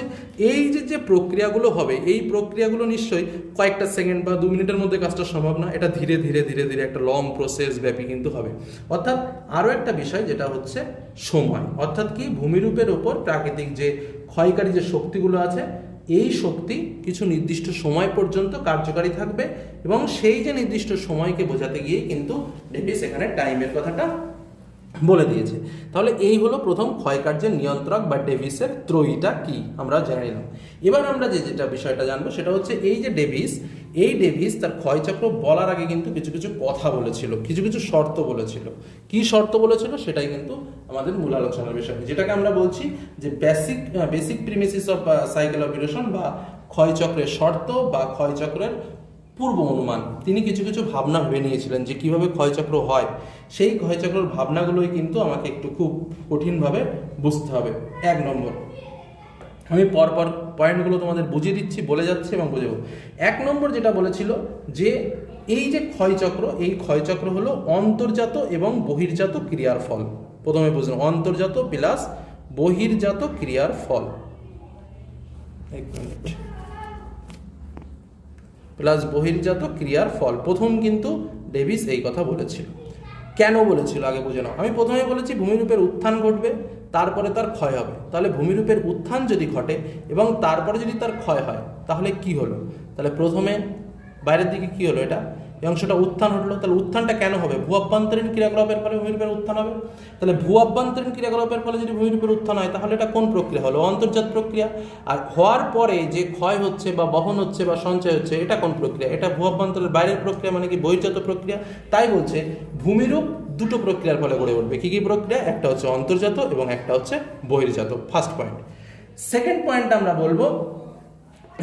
এই যে প্রক্রিয়াগুলো হবে, এই প্রক্রিয়াগুলো নিশ্চয়ই কয়েকটা সেকেন্ড বা 2 মিনিটের মধ্যে কাজটা সম্ভব না, এটা ধীরে ধীরে ধীরে ধীরে একটা লং প্রসেস ব্যাপী কিন্তু হবে। অর্থাৎ আরও একটা বিষয় যেটা হচ্ছে সময়, অর্থাৎ কি ভূমিরূপের ওপর প্রাকৃতিক যে ক্ষয়কারী যে শক্তিগুলো আছে, এই শক্তি কিছু নির্দিষ্ট সময় পর্যন্ত কার্যকারী থাকবে, এবং সেই যে নির্দিষ্ট সময়কে বোঝাতে গিয়ে কিন্তু ডেভিস এখানে টাইমের কথাটা বলে দিয়েছে। তাহলে এই হলো প্রথম ক্ষয়কার্যের নিয়ন্ত্রক বা ডেভিসের ত্রয়ীটা কি আমরা জেনে নিলাম। এবার আমরা যেটা বিষয়টা জানবো সেটা হচ্ছে এই যে ডেভিস তার ক্ষয়চক্র বলার আগে কিন্তু কিছু কিছু কথা বলেছিল, কিছু কিছু শর্ত বলেছিল। কি শর্ত বলেছিল সেটাই কিন্তু আমাদের মূল আলোচনার বিষয়, যেটাকে আমরা বলছি যে basic premises of cycle of erosion বা ক্ষয়চক্রের শর্ত বা ক্ষয়চক্রের পূর্ব অনুমান। তিনি কিছু কিছু ভাবনা ভেবে নিয়েছিলেন যে কিভাবে ক্ষয়চক্র হয়। সেই ক্ষয়চক্রের ভাবনাগুলোই কিন্তু আমাকে একটু খুব কঠিনভাবে বুঝতে হবে। 1 নম্বর, আমি পরপর পয়েন্টগুলো তোমাদের বুঝিয়ে দিচ্ছি, বলে যাচ্ছি এবং বুঝাবো। 1 নম্বর যেটা বলেছিল যে এই যে ক্ষয়চক্র, এই ক্ষয়চক্র হলো অন্তর্জাত এবং বহির্জাত ক্রিয়ার ফল। প্রথমে বুঝলাম অন্তর্জাত প্লাস বহির্জাত ক্রিয়ার ফল, প্লাস বহির্জাত ক্রিয়ার ফল। প্রথম কিন্তু ডেভিস এই কথা বলেছিল। কেন বলেছিল আগে বুঝে নাও। আমি প্রথমে বলেছি ভূমিরূপের উত্থান ঘটবে, তারপরে তার ক্ষয় হবে। তাহলে ভূমিরূপের উত্থান যদি ঘটে এবং তারপরে যদি তার ক্ষয় হয়, তাহলে কি হলো? তাহলে প্রথমে বাইরের দিকে কি হলো, এটা এই অংশটা উত্থান ঘটলো। তাহলে উত্থানটা কেন হবে? ভূ অভ্যন্তরীণ ক্রিয়াকলাপের ফলে ভূমিরূপের উত্থান হবে। তাহলে ভূ অভ্যন্তরীণ ক্রিয়াকলাপের ফলে যদি ভূমিরূপের উত্থান হয়, তাহলে এটা কোন প্রক্রিয়া হলো? অন্তর্জাত প্রক্রিয়া। আর হওয়ার পরে যে ক্ষয় হচ্ছে বা বহন হচ্ছে বা সঞ্চয় হচ্ছে, এটা কোন প্রক্রিয়া? এটা ভূ অভ্যন্তরের বাইরের প্রক্রিয়া, মানে কি বহির্জাত প্রক্রিয়া। তাই বলছে ভূমিরূপ দুটো প্রক্রিয়ার ফলে গড়ে উঠবে। কি কি প্রক্রিয়া? একটা হচ্ছে অন্তর্জাত এবং একটা হচ্ছে বহির্জাত। First point. সেকেন্ড পয়েন্ট আমরা বলবো,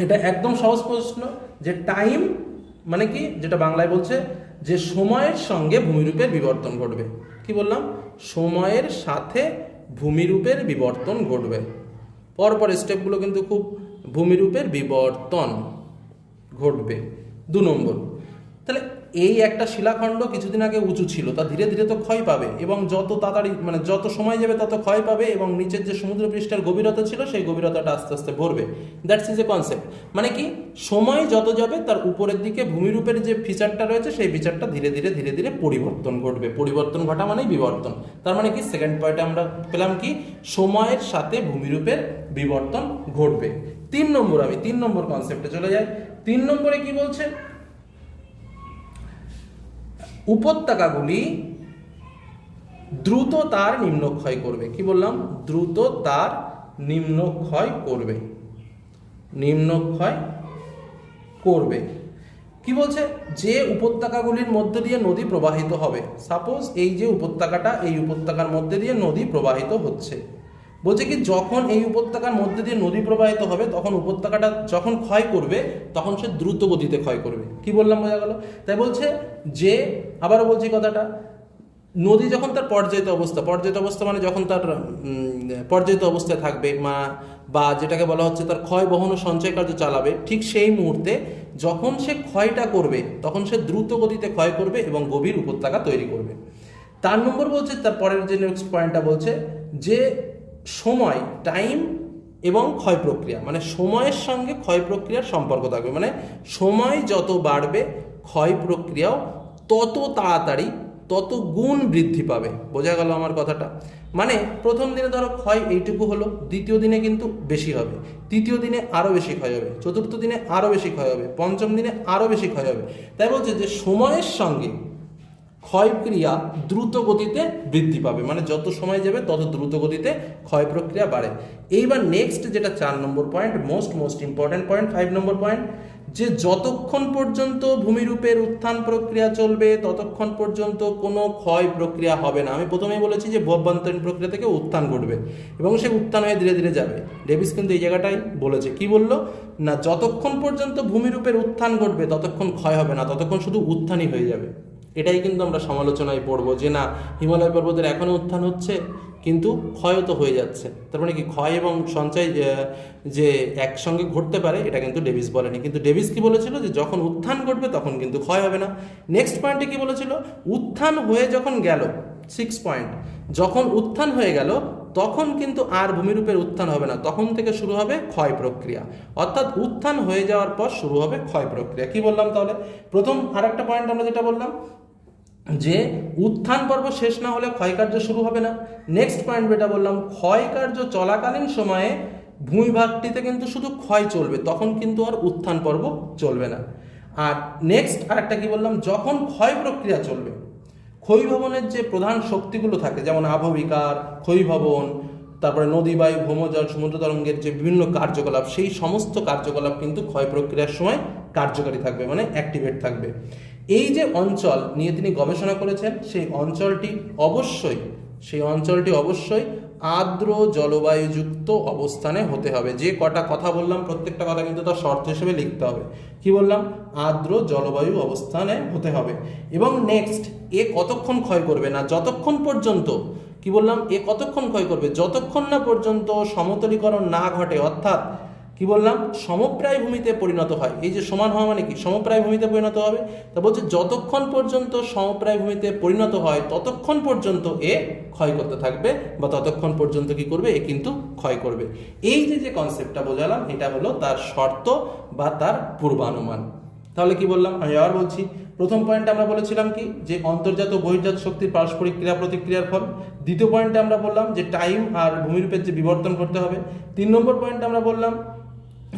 এটা একদম সহজ প্রশ্ন, যে টাইম মানে কি, যেটা বাংলায় বলছে যে সময়ের সঙ্গে ভূমিরূপের বিবর্তন ঘটবে। কি বললাম? সময়ের সাথে ভূমিরূপের বিবর্তন ঘটবে। পরপর স্টেপগুলো কিন্তু খুব, ভূমিরূপের বিবর্তন ঘটবে। 2 নম্বর, তাহলে এই একটা শিলাখণ্ড কিছুদিন আগে উঁচু ছিল, তা ধীরে ধীরে তো ক্ষয় পাবে, এবং যত তাড়াতাড়ি মানে যত সময় যাবে তত ক্ষয় পাবে, এবং নিচের যে সমুদ্র পৃষ্ঠের গভীরতা ছিল সেই গভীরতাটা আস্তে আস্তে ভরবে। That's is a concept. মানে কি, সময় যত যাবে তার উপরের দিকে ভূমিরূপের যে ফিচারটা রয়েছে, সেই ফিচারটা ধীরে ধীরে ধীরে ধীরে পরিবর্তন ঘটবে। পরিবর্তন ঘটা মানেই বিবর্তন। তার মানে কি, সেকেন্ড পয়েন্টে আমরা পেলাম কি, সময়ের সাথে ভূমিরূপের বিবর্তন ঘটবে। 3 নম্বর, আমি 3 নম্বর কনসেপ্টে চলে যাই। 3 নম্বরে কি বলছে? উপত্যকাগুলি দ্রুত তার নিম্নক্ষয় করবে। কি বললাম? দ্রুত তার নিম্নক্ষয় করবে, নিম্নক্ষয় করবে। কি বলছে, যে উপত্যকাগুলির মধ্যে দিয়ে নদী প্রবাহিত হবে। সাপোজ এই যে উপত্যকাটা, এই উপত্যকার মধ্যে দিয়ে নদী প্রবাহিত হচ্ছে, বলছে কি যখন এই উপত্যকার মধ্যে দিয়ে নদী প্রবাহিত হবে তখন উপত্যকাটা যখন ক্ষয় করবে তখন সে দ্রুত গতিতে ক্ষয় করবে। কি বললাম, বোঝা গেল? তাই বলছে যে, আবারও বলছি কথাটা, নদী যখন তার পর্যায়িত অবস্থা মানে যখন তার পর্যায়িত অবস্থায় থাকবে বা যেটাকে বলা হচ্ছে তার ক্ষয় বহন ও সঞ্চয় কার্য চালাবে, ঠিক সেই মুহূর্তে যখন সে ক্ষয়টা করবে তখন সে দ্রুত গতিতে ক্ষয় করবে এবং গভীর উপত্যকা তৈরি করবে। 4 নম্বর বলছে, তার পরের যে নেক্সট পয়েন্টটা বলছে যে সময়, টাইম এবং ক্ষয় প্রক্রিয়া, মানে সময়ের সঙ্গে ক্ষয় প্রক্রিয়ার সম্পর্ক থাকবে। মানে সময় যত বাড়বে ক্ষয় প্রক্রিয়াও তত তাড়াতাড়ি, তত গুণ বৃদ্ধি পাবে। বোঝা গেল আমার কথাটা? মানে প্রথম দিনে ধরো ক্ষয় এইটুকু হলো, দ্বিতীয় দিনে কিন্তু বেশি হবে, তৃতীয় দিনে আরও বেশি ক্ষয় হবে, চতুর্থ দিনে আরও বেশি ক্ষয় হবে, পঞ্চম দিনে আরও বেশি ক্ষয় হবে। তাই বলছে যে সময়ের সঙ্গে ক্ষয়ক্রিয়া দ্রুত গতিতে বৃদ্ধি পাবে, মানে যত সময় যাবে তত দ্রুত গতিতে ক্ষয় প্রক্রিয়া বাড়ে। এইবার নেক্সট যেটা 4 নম্বর পয়েন্ট, মোস্ট ইম্পর্টেন্ট পয়েন্ট, 5 নম্বর পয়েন্ট, যে যতক্ষণ পর্যন্ত ভূমিরূপের উত্থান প্রক্রিয়া চলবে ততক্ষণ পর্যন্ত কোনো ক্ষয় প্রক্রিয়া হবে না। আমি প্রথমেই বলেছি যে অভ্যন্তরীণ প্রক্রিয়া থেকে উত্থান ঘটবে এবং সে উত্থান হয়ে ধীরে ধীরে যাবে। ডেভিস কিন্তু এই জায়গাটাই বলেছে। কি বললো না, যতক্ষণ পর্যন্ত ভূমিরূপের উত্থান ঘটবে ততক্ষণ ক্ষয় হবে না, ততক্ষণ শুধু উত্থানই হয়ে যাবে। এটাই কিন্তু আমরা সমালোচনায় পড়বো যে না, হিমালয় পর্বতের এখনও উত্থান হচ্ছে কিন্তু ক্ষয়ও তো হয়ে যাচ্ছে। তার মানে কি ক্ষয় এবং সঞ্চয় যে একসঙ্গে ঘটতে পারে, এটা কিন্তু ডেভিস বলেনি। কিন্তু ডেভিস কি বলেছিল যে যখন উত্থান ঘটবে তখন কিন্তু ক্ষয় হবে না। নেক্সট পয়েন্টে কি বলেছিল, উত্থান হয়ে যখন গেল, 6 পয়েন্ট, যখন উত্থান হয়ে গেল তখন কিন্তু আর ভূমিরূপের উত্থান হবে না, তখন থেকে শুরু হবে ক্ষয় প্রক্রিয়া। অর্থাৎ উত্থান হয়ে যাওয়ার পর শুরু হবে ক্ষয় প্রক্রিয়া। কি বললাম তাহলে? প্রথম আর একটা পয়েন্ট আমরা যেটা বললাম যে উত্থান পর্ব শেষ না হলে ক্ষয়কার্য শুরু হবে না। নেক্সট পয়েন্ট যেটা বললাম, ক্ষয়কার্য চলাকালীন সময়ে ভূমিভাগটিতে কিন্তু শুধু ক্ষয় চলবে, তখন কিন্তু আর উত্থান পর্ব চলবে না। আর নেক্সট আর একটা কি বললাম, যখন ক্ষয় প্রক্রিয়া চলবে, ক্ষয়ীভবনের যে প্রধান শক্তিগুলো থাকে যেমন আবহবিকার, ক্ষয়ীভবন, তারপরে নদী, বায়ু, ভৌমজল, সমুদ্র তরঙ্গের যে বিভিন্ন কার্যকলাপ, সেই সমস্ত কার্যকলাপ কিন্তু ক্ষয় প্রক্রিয়ার সময় কার্যকারী থাকবে, মানে অ্যাক্টিভেট থাকবে। এই যে অঞ্চল নিয়ে তিনি গবেষণা করেছেন, সেই অঞ্চলটি অবশ্যই আর্দ্র জলবায়ুযুক্ত অবস্থানে হতে হবে। যে কটা কথা বললাম প্রত্যেকটা কথা কিন্তু তার শর্ত হিসেবে লিখতে হবে। কি বললাম? আর্দ্র জলবায়ু অবস্থানে হতে হবে। এবং নেক্সট, এ কতক্ষণ ক্ষয় করবে না, যতক্ষণ পর্যন্ত, কি বললাম, এ কতক্ষণ ক্ষয় করবে, যতক্ষণ না পর্যন্ত সমতলীকরণ না ঘটে, অর্থাৎ কি বললাম, সমপ্রায় ভূমিতে পরিণত হয়। এই যে সমান হওয়া মানে কি, সমপ্রায় ভূমিতে পরিণত হবে। তা বলছে যতক্ষণ পর্যন্ত সমপ্রায় ভূমিতে পরিণত হয় ততক্ষণ পর্যন্ত এ ক্ষয় করতে থাকবে, বা ততক্ষণ পর্যন্ত কি করবে, এ কিন্তু ক্ষয় করবে। এই যে কনসেপ্টটা বোঝালাম, এটা হলো তার শর্ত বা তার পূর্বানুমান। তাহলে কি বললাম, আমি আবার বলছি। প্রথম পয়েন্টে আমরা বলেছিলাম কি, যে অন্তর্জাত ও বহির্জাত শক্তির পারস্পরিক ক্রিয়া প্রতিক্রিয়ার ফল। দ্বিতীয় পয়েন্টে আমরা বললাম যে টাইম আর ভূমিরূপের যে বিবর্তন করতে হবে। 3 নম্বর পয়েন্টে আমরা বললাম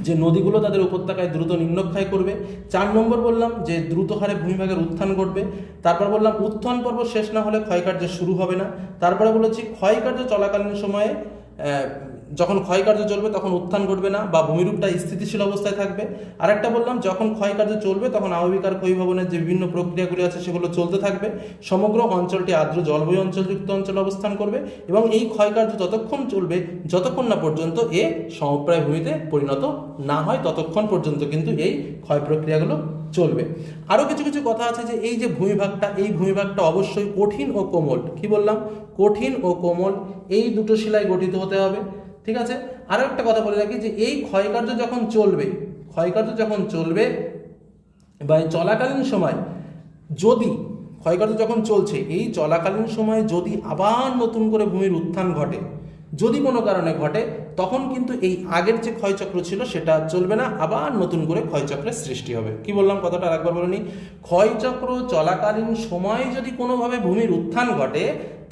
যে নদীগুলো তাদের উপত্যকায় দ্রুত নিম্নক্ষয় করবে। 4 নম্বর বললাম যে দ্রুত হারে ভূমিভাগের উত্থান ঘটবে। তারপর বললাম উত্থান পর্ব শেষ না হলে ক্ষয়কার্য শুরু হবে না। তারপরে বলেছি ক্ষয়কার্য চলাকালীন সময়ে যখন ক্ষয়কার্য চলবে তখন উত্থান ঘটবে না, বা ভূমিরূপটা স্থিতিশীল অবস্থায় থাকবে। আরেকটা বললাম যখন ক্ষয়কার্য চলবে তখন আবহবিকার ক্ষয়ীভবনের যে বিভিন্ন প্রক্রিয়াগুলি আছে সেগুলো চলতে থাকবে। সমগ্র অঞ্চলটি আর্দ্র জলবায়ু অঞ্চলযুক্ত অঞ্চলে অবস্থান করবে এবং এই ক্ষয়কার্য ততক্ষণ চলবে যতক্ষণ না পর্যন্ত এ সমপ্রায় ভূমিতে পরিণত না হয়, ততক্ষণ পর্যন্ত কিন্তু এই ক্ষয় প্রক্রিয়াগুলো চলবে। আরও কিছু কিছু কথা আছে যে এই যে ভূমিভাগটা অবশ্যই কঠিন ও কোমল। কি বললাম? কঠিন ও কোমল, এই দুটো শিলায় গঠিত হতে হবে। ঠিক আছে। আরও একটা কথা বলে রাখি যে এই ক্ষয়কার্য যখন চলবে বা চলাকালীন সময়, যদি ক্ষয়কার্য যখন চলছে এই চলাকালীন সময়ে যদি আবার নতুন করে ভূমির উত্থান ঘটে, যদি কোনো কারণে ঘটে, তখন কিন্তু এই আগের যে ক্ষয়চক্র ছিল সেটা চলবে না, আবার নতুন করে ক্ষয়চক্রের সৃষ্টি হবে। কি বললাম কথাটা আরেকবার বলে নিই। ক্ষয়চক্র চলাকালীন সময়ে যদি কোনোভাবে ভূমির উত্থান ঘটে,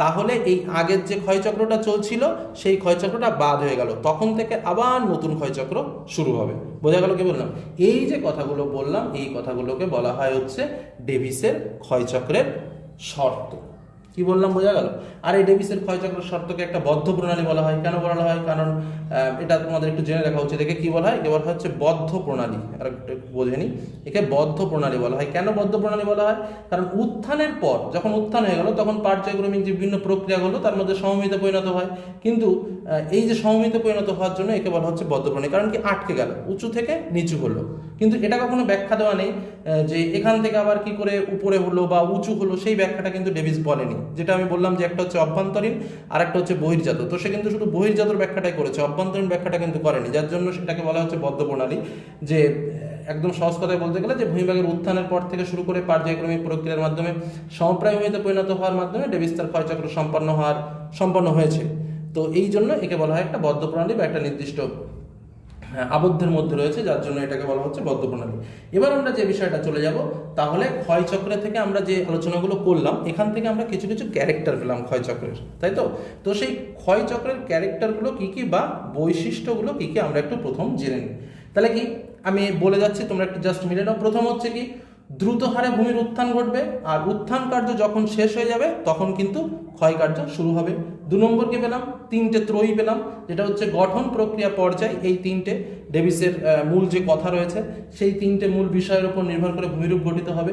তাহলে এই আগের যে ক্ষয়চক্রটা চলছিল সেই ক্ষয়চক্রটা বাদ হয়ে গেল, তখন থেকে আবার নতুন ক্ষয়চক্র শুরু হবে। বোঝা গেল কি বললাম? এই যে কথাগুলো বললাম, এই কথাগুলোকে বলা হয় হচ্ছে ডেভিসের ক্ষয়চক্রের শর্ত। কি বললাম, বোঝা গেল? আর এই ডেভিসের ক্ষয়চক্র শর্তকে একটা বদ্ধ প্রণালী বলা হয়। কেন বলা হয়? কারণ এটা তোমাদের একটু জেনে রাখা উচিত। একে কি বলা হয়? একে বলা হচ্ছে বদ্ধ প্রণালী। আর একটু বোঝে নি, একে বদ্ধ প্রণালী বলা হয়। কেন বদ্ধ প্রণালী বলা হয়? কারণ উত্থানের পর, যখন উত্থান হয়ে গেল, তখন পর্যায়ক্রমিক যে বিভিন্ন প্রক্রিয়াগুলো তার মধ্যে সমমিতে পরিণত হয়। কিন্তু এই যে সমমিতে পরিণত হওয়ার জন্য একে বলা হচ্ছে বদ্ধ প্রণালী। কারণ কি, আটকে গেল, উঁচু থেকে নিচু হলো, কিন্তু এটা কখনো ব্যাখ্যা দেওয়া নেই যে এখান থেকে আবার কি করে উপরে হলো বা উঁচু হলো, সেই ব্যাখ্যাটা কিন্তু ডেভিস বলেনি। যেটা আমি বললাম যে একটা হচ্ছে অভ্যন্তরীণ আর একটা হচ্ছে বহির্জাত, তো সে কিন্তু শুধু বহির্জাতর ব্যাখ্যাটাই করেছে, অভ্যন্তরীণ ব্যাখ্যাটা কিন্তু করেনি, যার জন্য সেটাকে বলা হচ্ছে বদ্ধ প্রণালী। যে একদম সহজ কথায় বলতে গেলে, যে ভূমিভাগের উত্থানের পর থেকে শুরু করে পর্যায়ক্রমিক প্রক্রিয়ার মাধ্যমে সমপ্রায় ভূমিতে পরিণত হওয়ার মাধ্যমে ডেভিস তার ক্ষয়চক্র সম্পন্ন হয়েছে। তো এই জন্য একে বলা হয় একটা বদ্ধ প্রণালী বা একটা নির্দিষ্ট আবদ্ধের মধ্যে রয়েছে, যার জন্য এটাকে বলা হচ্ছে বদ্ধ প্রণালী। এবার আমরা যে বিষয়টা চলে যাব, তাহলে ক্ষয়চক্র থেকে আমরা যে আলোচনাগুলো করলাম, এখান থেকে আমরা কিছু কিছু ক্যারেক্টার পেলাম ক্ষয়চক্রের, তাই তো? তো সেই ক্ষয়চক্রের ক্যারেক্টারগুলো কী কী বা বৈশিষ্ট্যগুলো কী কী আমরা একটু প্রথম জেনে নিই। তাহলে কি আমি বলে যাচ্ছি, তোমরা একটু জাস্ট মিলে নাও। প্রথম হচ্ছে কি, দ্রুত হারে ভূমির উত্থান ঘটবে, আর উত্থান কার্য যখন শেষ হয়ে যাবে তখন কিন্তু ক্ষয় কার্য শুরু হবে। 2 নম্বর কি পেলাম? 3টে ত্রয়ী পেলাম, যেটা হচ্ছে গঠন, প্রক্রিয়া, পর্যায়। এই 3টে ডেভিসের মূল যে কথা রয়েছে, সেই 3টে মূল বিষয়ের উপর নির্ভর করে ভূমিরূপ গঠিত হবে।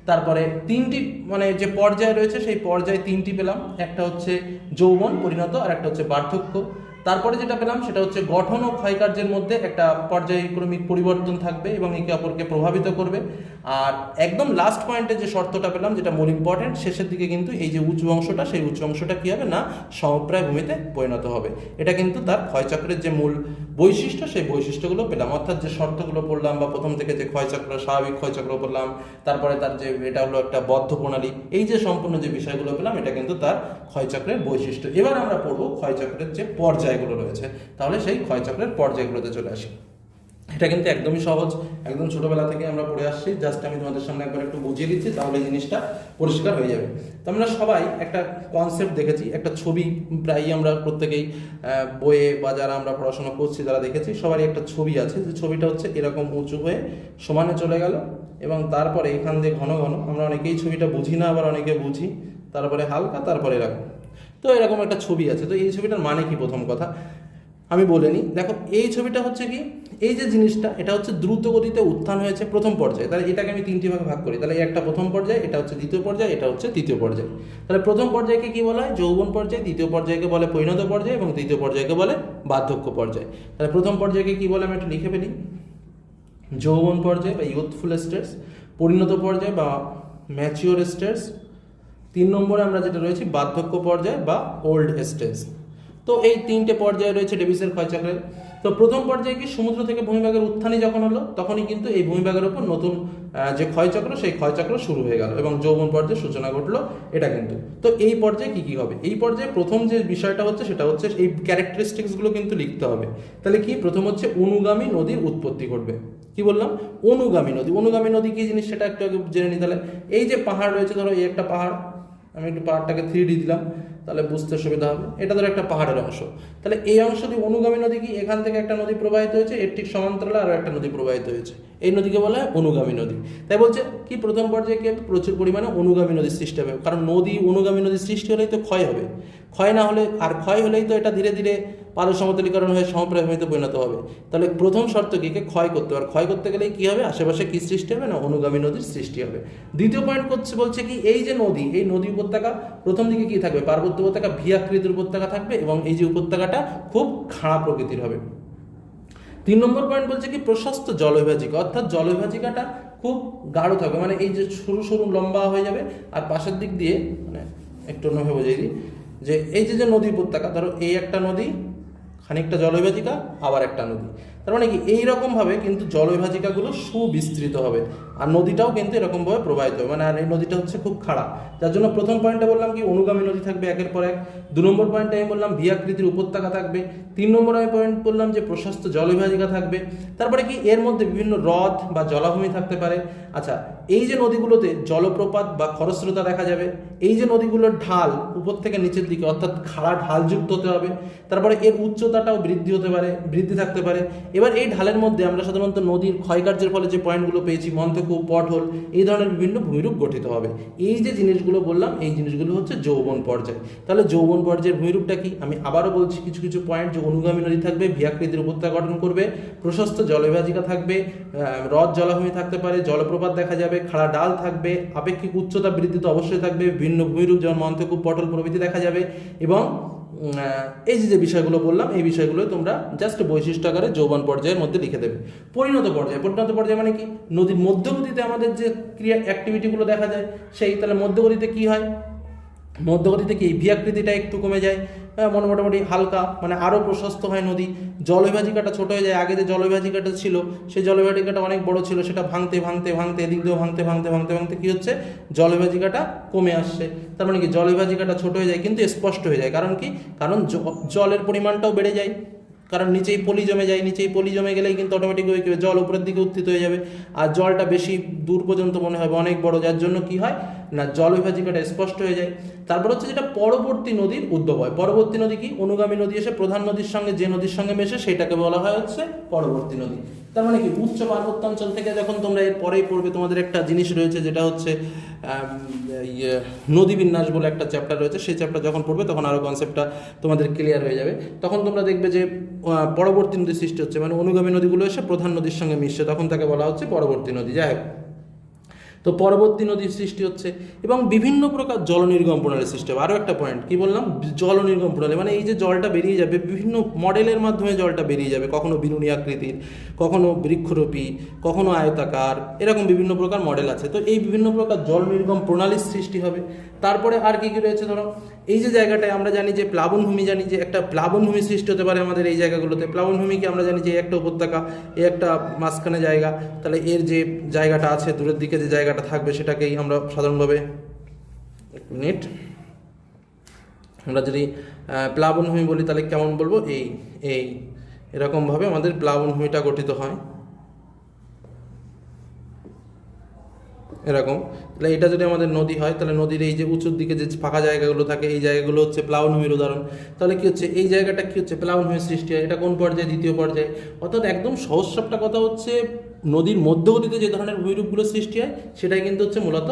তারপরে 3টি মানে যে পর্যায় রয়েছে, সেই পর্যায় 3টি পেলাম। একটা হচ্ছে যৌবন, পরিণত, আর একটা হচ্ছে বার্ধক্য। তারপরে যেটা পেলাম সেটা হচ্ছে গঠন ও ক্ষয়কার্যের মধ্যে একটা পর্যায়ক্রমিক পরিবর্তন থাকবে এবং একে অপরকে প্রভাবিত করবে। আর একদম লাস্ট পয়েন্টে যে শর্তটা পেলাম, যেটা মোর ইম্পর্টেন্ট, শেষের দিকে কিন্তু এই যে উঁচু অংশটা, সেই উঁচু অংশটা কী হবে না, সমপ্রায় ভূমিতে পরিণত হবে। এটা কিন্তু তার ক্ষয়চক্রের যে মূল বৈশিষ্ট্য, সেই বৈশিষ্ট্যগুলো পেলাম। অর্থাৎ যে শর্তগুলো পড়লাম, বা প্রথম থেকে যে ক্ষয়চক্র, স্বাভাবিক ক্ষয়চক্র পড়লাম, তারপরে তার যে এটা হলো একটা বদ্ধ প্রণালী, এই যে সম্পূর্ণ যে বিষয়গুলো পেলাম, এটা কিন্তু তার ক্ষয়চক্রের বৈশিষ্ট্য। এবার আমরা পড়বো ক্ষয়চক্রের যে পর্যায়গুলো রয়েছে। তাহলে সেই ক্ষয়চক্রের পর্যায়গুলোতে চলে আসি। এটা কিন্তু একদমই সহজ, একদম ছোটবেলা থেকে আমরা পড়ে আসছি। জাস্ট আমি তোমাদের সামনে একবার একটু বুঝিয়ে দিচ্ছি, তাহলে এই জিনিসটা পরিষ্কার হয়ে যাবে। তো আমরা সবাই একটা কনসেপ্ট দেখেছি, একটা ছবি প্রায়ই আমরা প্রত্যেকেই বইয়ে বা যারা আমরা পড়াশোনা করছি তারা দেখেছি, সবারই একটা ছবি আছে, যে ছবিটা হচ্ছে এরকম উঁচু হয়ে সমানে চলে গেল, এবং তারপরে এখান দিয়ে ঘন ঘন, আমরা অনেকেই ছবিটা বুঝি না, আবার অনেকে বুঝি, তারপরে হালকা, তারপরে এরকম। তো এরকম একটা ছবি আছে। তো এই ছবিটার মানে কি, প্রথম কথা আমি বলে নিই। দেখো, এই ছবিটা হচ্ছে কি, এই যে জিনিসটা, এটা হচ্ছে দ্রুত গতিতে উত্থান হয়েছে প্রথম পর্যায়ে। তাহলে এটাকে আমি 3টি ভাগে ভাগ করি। তাহলে একটা প্রথম পর্যায়ে, এটা হচ্ছে দ্বিতীয় পর্যায়ে, এটা হচ্ছে তৃতীয় পর্যায়ে। তাহলে প্রথম পর্যায়কে কি বলা হয়? যৌবন পর্যায়। দ্বিতীয় পর্যায়কে বলে পরিণত পর্যায়, এবং তৃতীয় পর্যায়কে বলে বার্ধক্য পর্যায়। তাহলে প্রথম পর্যায়কে কি বলে আমি একটু লিখে ফেলি। যৌবন পর্যায় বা ইউথফুল স্টেজ, পরিণত পর্যায় বা ম্যাচিওর স্টেজ, 3 নম্বরে আমরা যেটা রয়েছে বার্ধক্য পর্যায় বা ওল্ড স্টেজ। তো এই 3টে পর্যায়ে রয়েছে ডেভিসের ক্ষয়চক্রের। তো প্রথম পর্যায়ে কি, সমুদ্র থেকে ভূমিভাগের উত্থানই যখন হলো, তখনই কিন্তু এই ভূমিভাগের উপর নতুন যে ক্ষয়চক্র, সেই ক্ষয়চক্র শুরু হয়ে গেল এবং যৌবন পর্যায়ে সূচনা ঘটলো, এটা কিন্তু। তো এই পর্যায়ে কি কি হবে? এই পর্যায়ে প্রথম যে বিষয়টা হচ্ছে, সেটা হচ্ছে এই ক্যারেক্টারিস্টিক্সগুলো কিন্তু লিখতে হবে। তাহলে কি, প্রথম হচ্ছে অনুগামী নদীর উৎপত্তি ঘটবে। কি বললাম? অনুগামী নদী। অনুগামী নদী কি জিনিস সেটা একটু আগে জেনে নিই। তাহলে এই যে পাহাড় রয়েছে, ধরো এই একটা পাহাড়, আমি একটু পাহাড়টাকে 3D দিলাম, তাহলে বুঝতে সুবিধা হবে। এটা ধরো একটা পাহাড়ের অংশ। তাহলে এই অংশ দিয়ে অনুগামী নদী কি, এখান থেকে একটা নদী প্রবাহিত হয়েছে, এর ঠিক সমান্তরালে আরও একটা নদী প্রবাহিত হয়েছে, এই নদীকে বলা হয় অনুগামী নদী। তাই বলছে কি, প্রথম পর্যায়ে কি প্রচুর পরিমাণে অনুগামী নদীর সৃষ্টি হবে। কারণ নদী, অনুগামী নদীর সৃষ্টি হলেই তো ক্ষয় হবে, ক্ষয় না হলে, আর ক্ষয় হলেই তো এটা ধীরে ধীরে পারদ সমতলীকরণ হয়ে সমপ্রায় ভূমিতে পরিণত হবে। তাহলে প্রথম শর্ত কি, ক্ষয় করতে হবে। আর ক্ষয় করতে গেলেই কী হবে? আশেপাশে কী সৃষ্টি হবে না, অনুগামী নদীর সৃষ্টি হবে। দ্বিতীয় পয়েন্ট বলছে কি, এই যে নদী, এই নদী উপত্যকা প্রথম দিকে কি থাকবে? পার্বত্য উপত্যকা, ভি আকৃতির উপত্যকা থাকবে, এবং এই যে উপত্যকাটা খুব খাড়া প্রকৃতির হবে। 3 নম্বর পয়েন্ট বলছে কি, প্রশস্ত জলবিভাজিকা, অর্থাৎ জলবিভাজিকাটা খুব গাঢ় থাকবে, মানে এই যে সরু সরু লম্বা হয়ে যাবে, আর পাশের দিক দিয়ে, মানে একটু অন্যভাবে বুঝিয়ে দিই, যে এই যে নদী উপত্যকা, ধরো এই একটা নদী, খানিকটা জলবিভাজিকা, আবার একটা নদী, তার মানে কি এইরকমভাবে কিন্তু জলবিভাজিকাগুলো সুবিস্তৃত হবে, আর নদীটাও কিন্তু এরকমভাবে প্রবাহিত হবে, মানে আর এই নদীটা হচ্ছে খুব খাড়া। যার জন্য প্রথম পয়েন্টে বললাম কি, অনুগামী নদী থাকবে একের পর এক। 2 নম্বর পয়েন্টে আমি বললাম ভি আকৃতির উপত্যকা থাকবে। 3 নম্বর আমি পয়েন্ট বললাম যে প্রশস্ত জলবিভাজিকা থাকবে। তারপরে কি, এর মধ্যে বিভিন্ন হ্রদ বা জলাভূমি থাকতে পারে। আচ্ছা, এই যে নদীগুলোতে জলপ্রপাত বা খরস্রোতা দেখা যাবে, এই যে নদীগুলোর ঢাল উপর থেকে নিচের দিকে, অর্থাৎ খাড়া ঢালযুক্ত হতে হবে। তারপরে এর উচ্চতাটাও বৃদ্ধি থাকতে পারে। এবার এই ঢালের মধ্যে আমরা সাধারণত নদীর ক্ষয়কার্যের ফলে যে পয়েন্টগুলো পেয়েছি, মন্থকূপ, পটহোল, এই ধরনের বিভিন্ন ভূমিরূপ গঠিত হবে। এই যে জিনিসগুলো বললাম, এই জিনিসগুলো হচ্ছে যৌবন পর্যায়। তাহলে যৌবন পর্যায়ের ভূমিরূপটা কি? আমি আবারও বলছি কিছু কিছু পয়েন্ট, যে অনুগামী নদী থাকবে, ভিয়াকৃতির উপত্যকা গঠন করবে, প্রশস্ত জলবিভাজিকা থাকবে, হ্রদ জলাভূমি থাকতে পারে, জলপ্রপাত দেখা যাবে, খাড়া ডাল থাকবে, আপেক্ষিক উচ্চতা বৃদ্ধি তো অবশ্যই থাকবে, ভিন্ন ভূমিরূপ যেমন মন্থকূপ, পটল প্রভৃতি দেখা যাবে। এবং এই যে বিষয়গুলো বললাম, এই বিষয়গুলো তোমরা জাস্ট বৈশিষ্ট্য আকারে যৌবন পর্যায়ের মধ্যে লিখে দেবে। পরিণত পর্যায় মানে কি? নদীর মধ্যগতিতে আমাদের যে ক্রিয়া অ্যাক্টিভিটিগুলো দেখা যায় সেই, তাহলে মধ্যগতিতে কি হয়? মধ্যগতিতে কি ভিয়াকৃতিটা একটু কমে যায়, মোটামুটি হালকা, মানে আরও প্রশস্ত হয় নদী, জলবিভাজিকাটা ছোট হয়ে যায়। আগে যে জলবিভাজিকাটা ছিল সেই জলবিভাজিকাটা অনেক বড় ছিল, সেটা ভাঙতে ভাঙতে ভাঙতে এদিক দিয়েও ভাঙতে ভাঙতে ভাঙতে ভাঙতে কী হচ্ছে? জলবিভাজিকাটা কমে আসছে। তার মানে কি? জলবিভাজিকাটা ছোট হয়ে যায় কিন্তু স্পষ্ট হয়ে যায়। কারণ কি? কারণ জলের পরিমাণটাও বেড়ে যায়, কারণ নিচেই পলি জমে যায়, নিচেই পলি জমে গেলেই কিন্তু অটোমেটিকভাবে জল উপরের দিকে উত্থিত হয়ে যাবে, আর জলটা বেশি দূর পর্যন্ত মনে হবে অনেক বড়, যার জন্য কি হয় না, জলবিভাজিকাটা স্পষ্ট হয়ে যায়। তারপর হচ্ছে যেটা পরবর্তী নদীর উদ্ভব হয়। পরবর্তী নদী কি? অনুগামী নদী এসে প্রধান নদীর সঙ্গে যে নদীর সঙ্গে মেশে সেটাকে বলা হয় হচ্ছে পরবর্তী নদী। তার মানে কি? উচ্চ পার্বত্যাঞ্চল থেকে যখন তোমরা এর পরেই পড়বে, তোমাদের একটা জিনিস রয়েছে যেটা হচ্ছে নদী বিন্যাস বলে একটা চ্যাপ্টার রয়েছে, সেই চ্যাপ্টার যখন পড়বে তখন আরও কনসেপ্টটা তোমাদের ক্লিয়ার হয়ে যাবে। তখন তোমরা দেখবে যে পরবর্তী নদী সৃষ্টি হচ্ছে, মানে অনুগামী নদীগুলো এসে প্রধান নদীর সঙ্গে মিশছে, তখন তাকে বলা হচ্ছে পরবর্তী নদী। যাই হোক, তো পরবর্তী নদীর সৃষ্টি হচ্ছে এবং বিভিন্ন প্রকার জল নির্গম প্রণালী সৃষ্টি হবে। আরও একটা পয়েন্ট কি বললাম? জল নির্গম প্রণালী, মানে এই যে জলটা বেরিয়ে যাবে বিভিন্ন মডেলের মাধ্যমে জলটা বেরিয়ে যাবে, কখনো বিনুনি আকৃতির, কখনো বৃক্ষরূপী, কখনো আয়তাকার, এরকম বিভিন্ন প্রকার মডেল আছে। তো এই বিভিন্ন প্রকার জল নির্গম প্রণালীর সৃষ্টি হবে। তারপরে আর কি কি রয়েছে? ধরো এই যে জায়গাটায় আমরা জানি যে প্লাবনভূমি, জানি যে একটা প্লাবনভূমি সৃষ্টি হতে পারে আমাদের এই জায়গাগুলোতে। প্লাবনভূমিকে আমরা জানি যে একটা উপত্যকা, এই একটা মাঝখানে জায়গা, তাহলে এর যে জায়গাটা আছে দূরের দিকে যে জায়গাটা থাকবে সেটাকেই আমরা সাধারণভাবে, এক মিনিট, আমরা যদি প্লাবনভূমি বলি তাহলে কেমন বলবো? এই এই এরকমভাবে আমাদের প্লাবনভূমিটা গঠিত হয়, এরকম। তাহলে এটা যদি আমাদের নদী হয়, তাহলে নদীর এই যে উঁচুর দিকে যে ফাঁকা জায়গাগুলো থাকে, এই জায়গাগুলো হচ্ছে প্লাবনভূমির উদাহরণ। তাহলে কি হচ্ছে? এই জায়গাটা কি হচ্ছে? প্লাবনভূমির সৃষ্টি হয়। এটা কোন পর্যায়ে? দ্বিতীয় পর্যায়ে। অর্থাৎ একদম সহজ সবটা কথা হচ্ছে, নদীর মধ্যগতিতে যে ধরনের ভূমিরূপগুলো সৃষ্টি হয় সেটাই কিন্তু হচ্ছে মূলত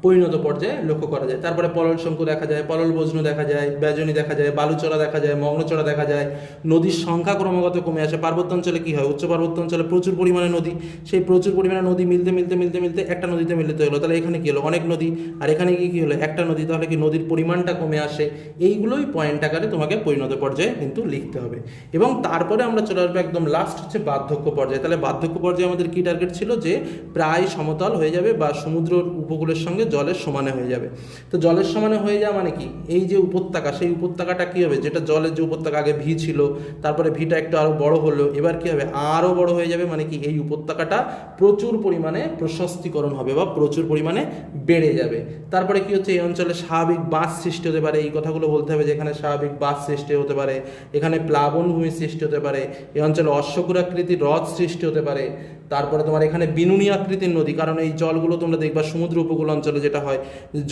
পরিণত পর্যায়ে লক্ষ্য করা যায়। তারপরে পলল শঙ্কু দেখা যায়, পলল বজ্ন দেখা যায়, বেজনী দেখা যায়, বালুচড়া দেখা যায়, মগ্নচড়া দেখা যায়। নদীর সংখ্যা ক্রমাগত কমে আসে। পার্বত্যাঞ্চলে কী হয়? উচ্চ পার্বত্যাঞ্চলে প্রচুর পরিমাণে নদী, সেই প্রচুর পরিমাণে নদী মিলতে মিলতে মিলতে মিলতে একটা নদীতে মিলিত হলো। তাহলে এখানে কী হলো? অনেক নদী, আর এখানে গিয়ে কী হলো? একটা নদী। তাহলে কি নদীর পরিমাণটা কমে আসে। এইগুলোই পয়েন্ট আকারে তোমাকে পরিণত পর্যায়ে কিন্তু লিখতে হবে। এবং তারপরে আমরা চলে আসবো একদম লাস্ট হচ্ছে বার্ধক্য পর্যায়ে। তাহলে বার্ধক্য পর্যায়ে আমাদের কী টার্গেট ছিল? যে প্রায় সমতল হয়ে যাবে বা সমুদ্র উপকূলের সঙ্গে জলের সমানে হয়ে যাবে। তো জলের সমানে হয়ে যাওয়া মানে কি? এই যে উপত্যকা, সেই উপত্যকাটা কী হবে? যেটা জলের যে উপত্যকা, আগে ভি ছিল, তারপরে ভিটা একটু আরও বড় হলো, এবার কী হবে? আরও বড় হয়ে যাবে। মানে কি? এই উপত্যকাটা প্রচুর পরিমাণে প্রশস্তীকরণ হবে বা প্রচুর পরিমাণে বেড়ে যাবে। তারপরে কি হচ্ছে? এই অঞ্চলে স্বাভাবিক বাঁধ সৃষ্টি হতে পারে। এই কথাগুলো বলতে হবে যে এখানে স্বাভাবিক বাঁধ সৃষ্টি হতে পারে, এখানে প্লাবনভূমি সৃষ্টি হতে পারে, এই অঞ্চলে অশ্বক্ষুরাকৃতির হ্রদ সৃষ্টি হতে পারে। তারপরে তোমার এখানে বিনুনি আকৃতির নদী, কারণ এই জলগুলো তোমরা দেখবা সমুদ্র উপকূল অঞ্চলে যেটা হয়,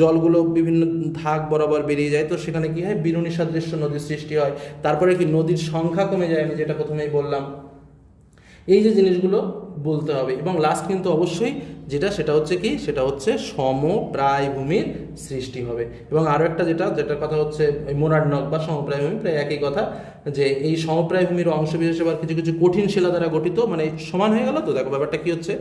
জলগুলো বিভিন্ন ধাক বরাবর বেরিয়ে যায়, তো সেখানে কি হয়? বিনুনি সাদৃশ্য নদীর সৃষ্টি হয়। তারপরে কি? নদীর সংখ্যা কমে যায়, আমি যেটা প্রথমেই বললাম। এই যে জিনিসগুলো বলতে হবে। এবং লাস্ট কিন্তু অবশ্যই যেটা, সেটা হচ্ছে কি? সেটা হচ্ছে সমপ্রায় ভূমির সৃষ্টি হবে। এবং আরও একটা যেটার কথা হচ্ছে মোনাড নক বা সমপ্রায় ভূমি, প্রায় একই কথা, যে এই সমপ্রায় ভূমির অংশ বিশেষ আবার কিছু কিছু কঠিন শিলা দ্বারা গঠিত, মানে সমান হয়ে গেল। তো দেখো ব্যাপারটা কি হচ্ছে,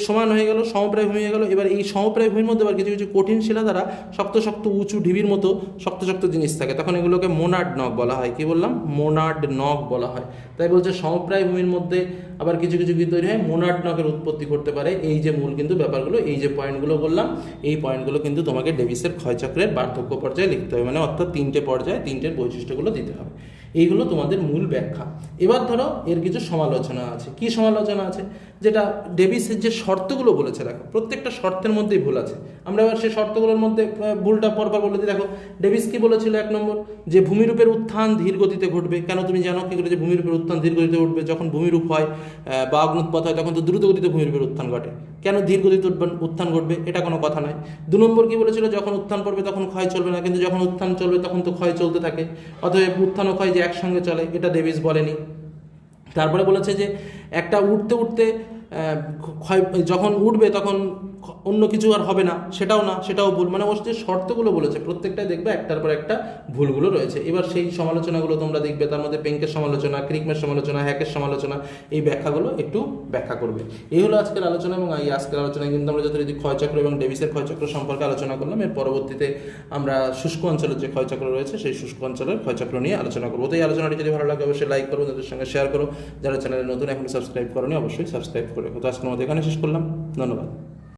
সমান হয়ে গেল, সমপ্রায় ভূমি হয়ে গেল। এবার এই সমপ্রায় ভূমির মধ্যে আবার কিছু কিছু কঠিন শিলা দ্বারা শক্ত শক্ত উঁচু ঢিবির মতো শক্ত শক্ত জিনিস থাকে, তখন এগুলোকে মোনাড নক বলা হয়। কি বললাম? মোনাড নক বলা হয়। তাই বলছে সমপ্রায় ভূমির মধ্যে আবার কিছু কিছু কি তৈরি হয়? মোনাড নকের উৎপত্তি করতে পারে। এই যে মূল কিন্তু ব্যাপারগুলো, এই যে পয়েন্টগুলো বললাম, এই পয়েন্টগুলো কিন্তু তোমাকে ডেভিসের ক্ষয়চক্রের বার্ধক্য পর্যায়ে লিখতে হবে, মানে অর্থাৎ 3টে পর্যায়ে 3টের বৈশিষ্ট্যগুলো দিতে হবে। এইগুলো তোমাদের মূল ব্যাখ্যা। এবার ধরো এর কিছু সমালোচনা আছে। কি সমালোচনা আছে? যেটা ডেভিসের যে শর্তগুলো বলেছে, দেখো প্রত্যেকটা শর্তের মধ্যেই ভুল আছে। আমরা এবার সেই শর্তগুলোর মধ্যে ভুলটা পরপর বলে দিই। দেখো ডেভিস কি বলেছিল? 1 নম্বর, যে ভূমিরূপের উত্থান ধীর গতিতে ঘটবে। কেন তুমি জানো কি করে যে ভূমিরূপের উত্থান ধীর গতিতে ঘটবে? যখন ভূমিরূপ হয় বা অগ্নুৎপাত হয় তখন তো দ্রুত গতিতে ভূমিরূপের উত্থান ঘটে, কেন ধীর গতিতে উত্থান ঘটবে? এটা কোনো কথা নয়। 2 নম্বর কি বলেছিল? যখন উত্থান পড়বে তখন ক্ষয় চলবে না, কিন্তু যখন উত্থান চলবে তখন তো ক্ষয় চলতে থাকে, অতএব উত্থান ও ক্ষয় যে একসঙ্গে চলে, এটা ডেভিস বলেনি। তারপরে বলেছে যে একটা উঠতে উঠতে ক্ষয় যখন উঠবে তখন অন্য কিছু আর হবে না, সেটাও না, সেটাও ভুল। মানে ওর যে শর্তগুলো বলেছে প্রত্যেকটাই দেখবে একটার পর একটা ভুলগুলো রয়েছে। এবার সেই সমালোচনাগুলো তোমরা দেখবে, তার মধ্যে পেঙ্কের সমালোচনা, ক্রিকমের সমালোচনা, হ্যাকের সমালোচনা, এই ব্যাখ্যাগুলো একটু ব্যাখ্যা করবে। এই হলো আজকের আলোচনা, এবং এই আজকের আলোচনায় কিন্তু আমরা যথারীতি ক্ষয়চক্র এবং ডেভিসের ক্ষয়চক্র সম্পর্কে আলোচনা করলাম। এর পরবর্তীতে আমরা শুষ্ক অঞ্চলের যে ক্ষয়চক্র রয়েছে সেই শুষ্ক অঞ্চলের ক্ষয়চক্র নিয়ে আলোচনা করবো। তো এই আলোচনাটি যদি ভালো লাগে অবশ্যই লাইক করো, তাদের সঙ্গে শেয়ার করো। যারা চ্যানেলে নতুন এখন সাবস্ক্রাইব করোনি অবশ্যই সাবস্ক্রাইব করে। তো আজকের মধ্যে এখানে শেষ করলাম। ধন্যবাদ।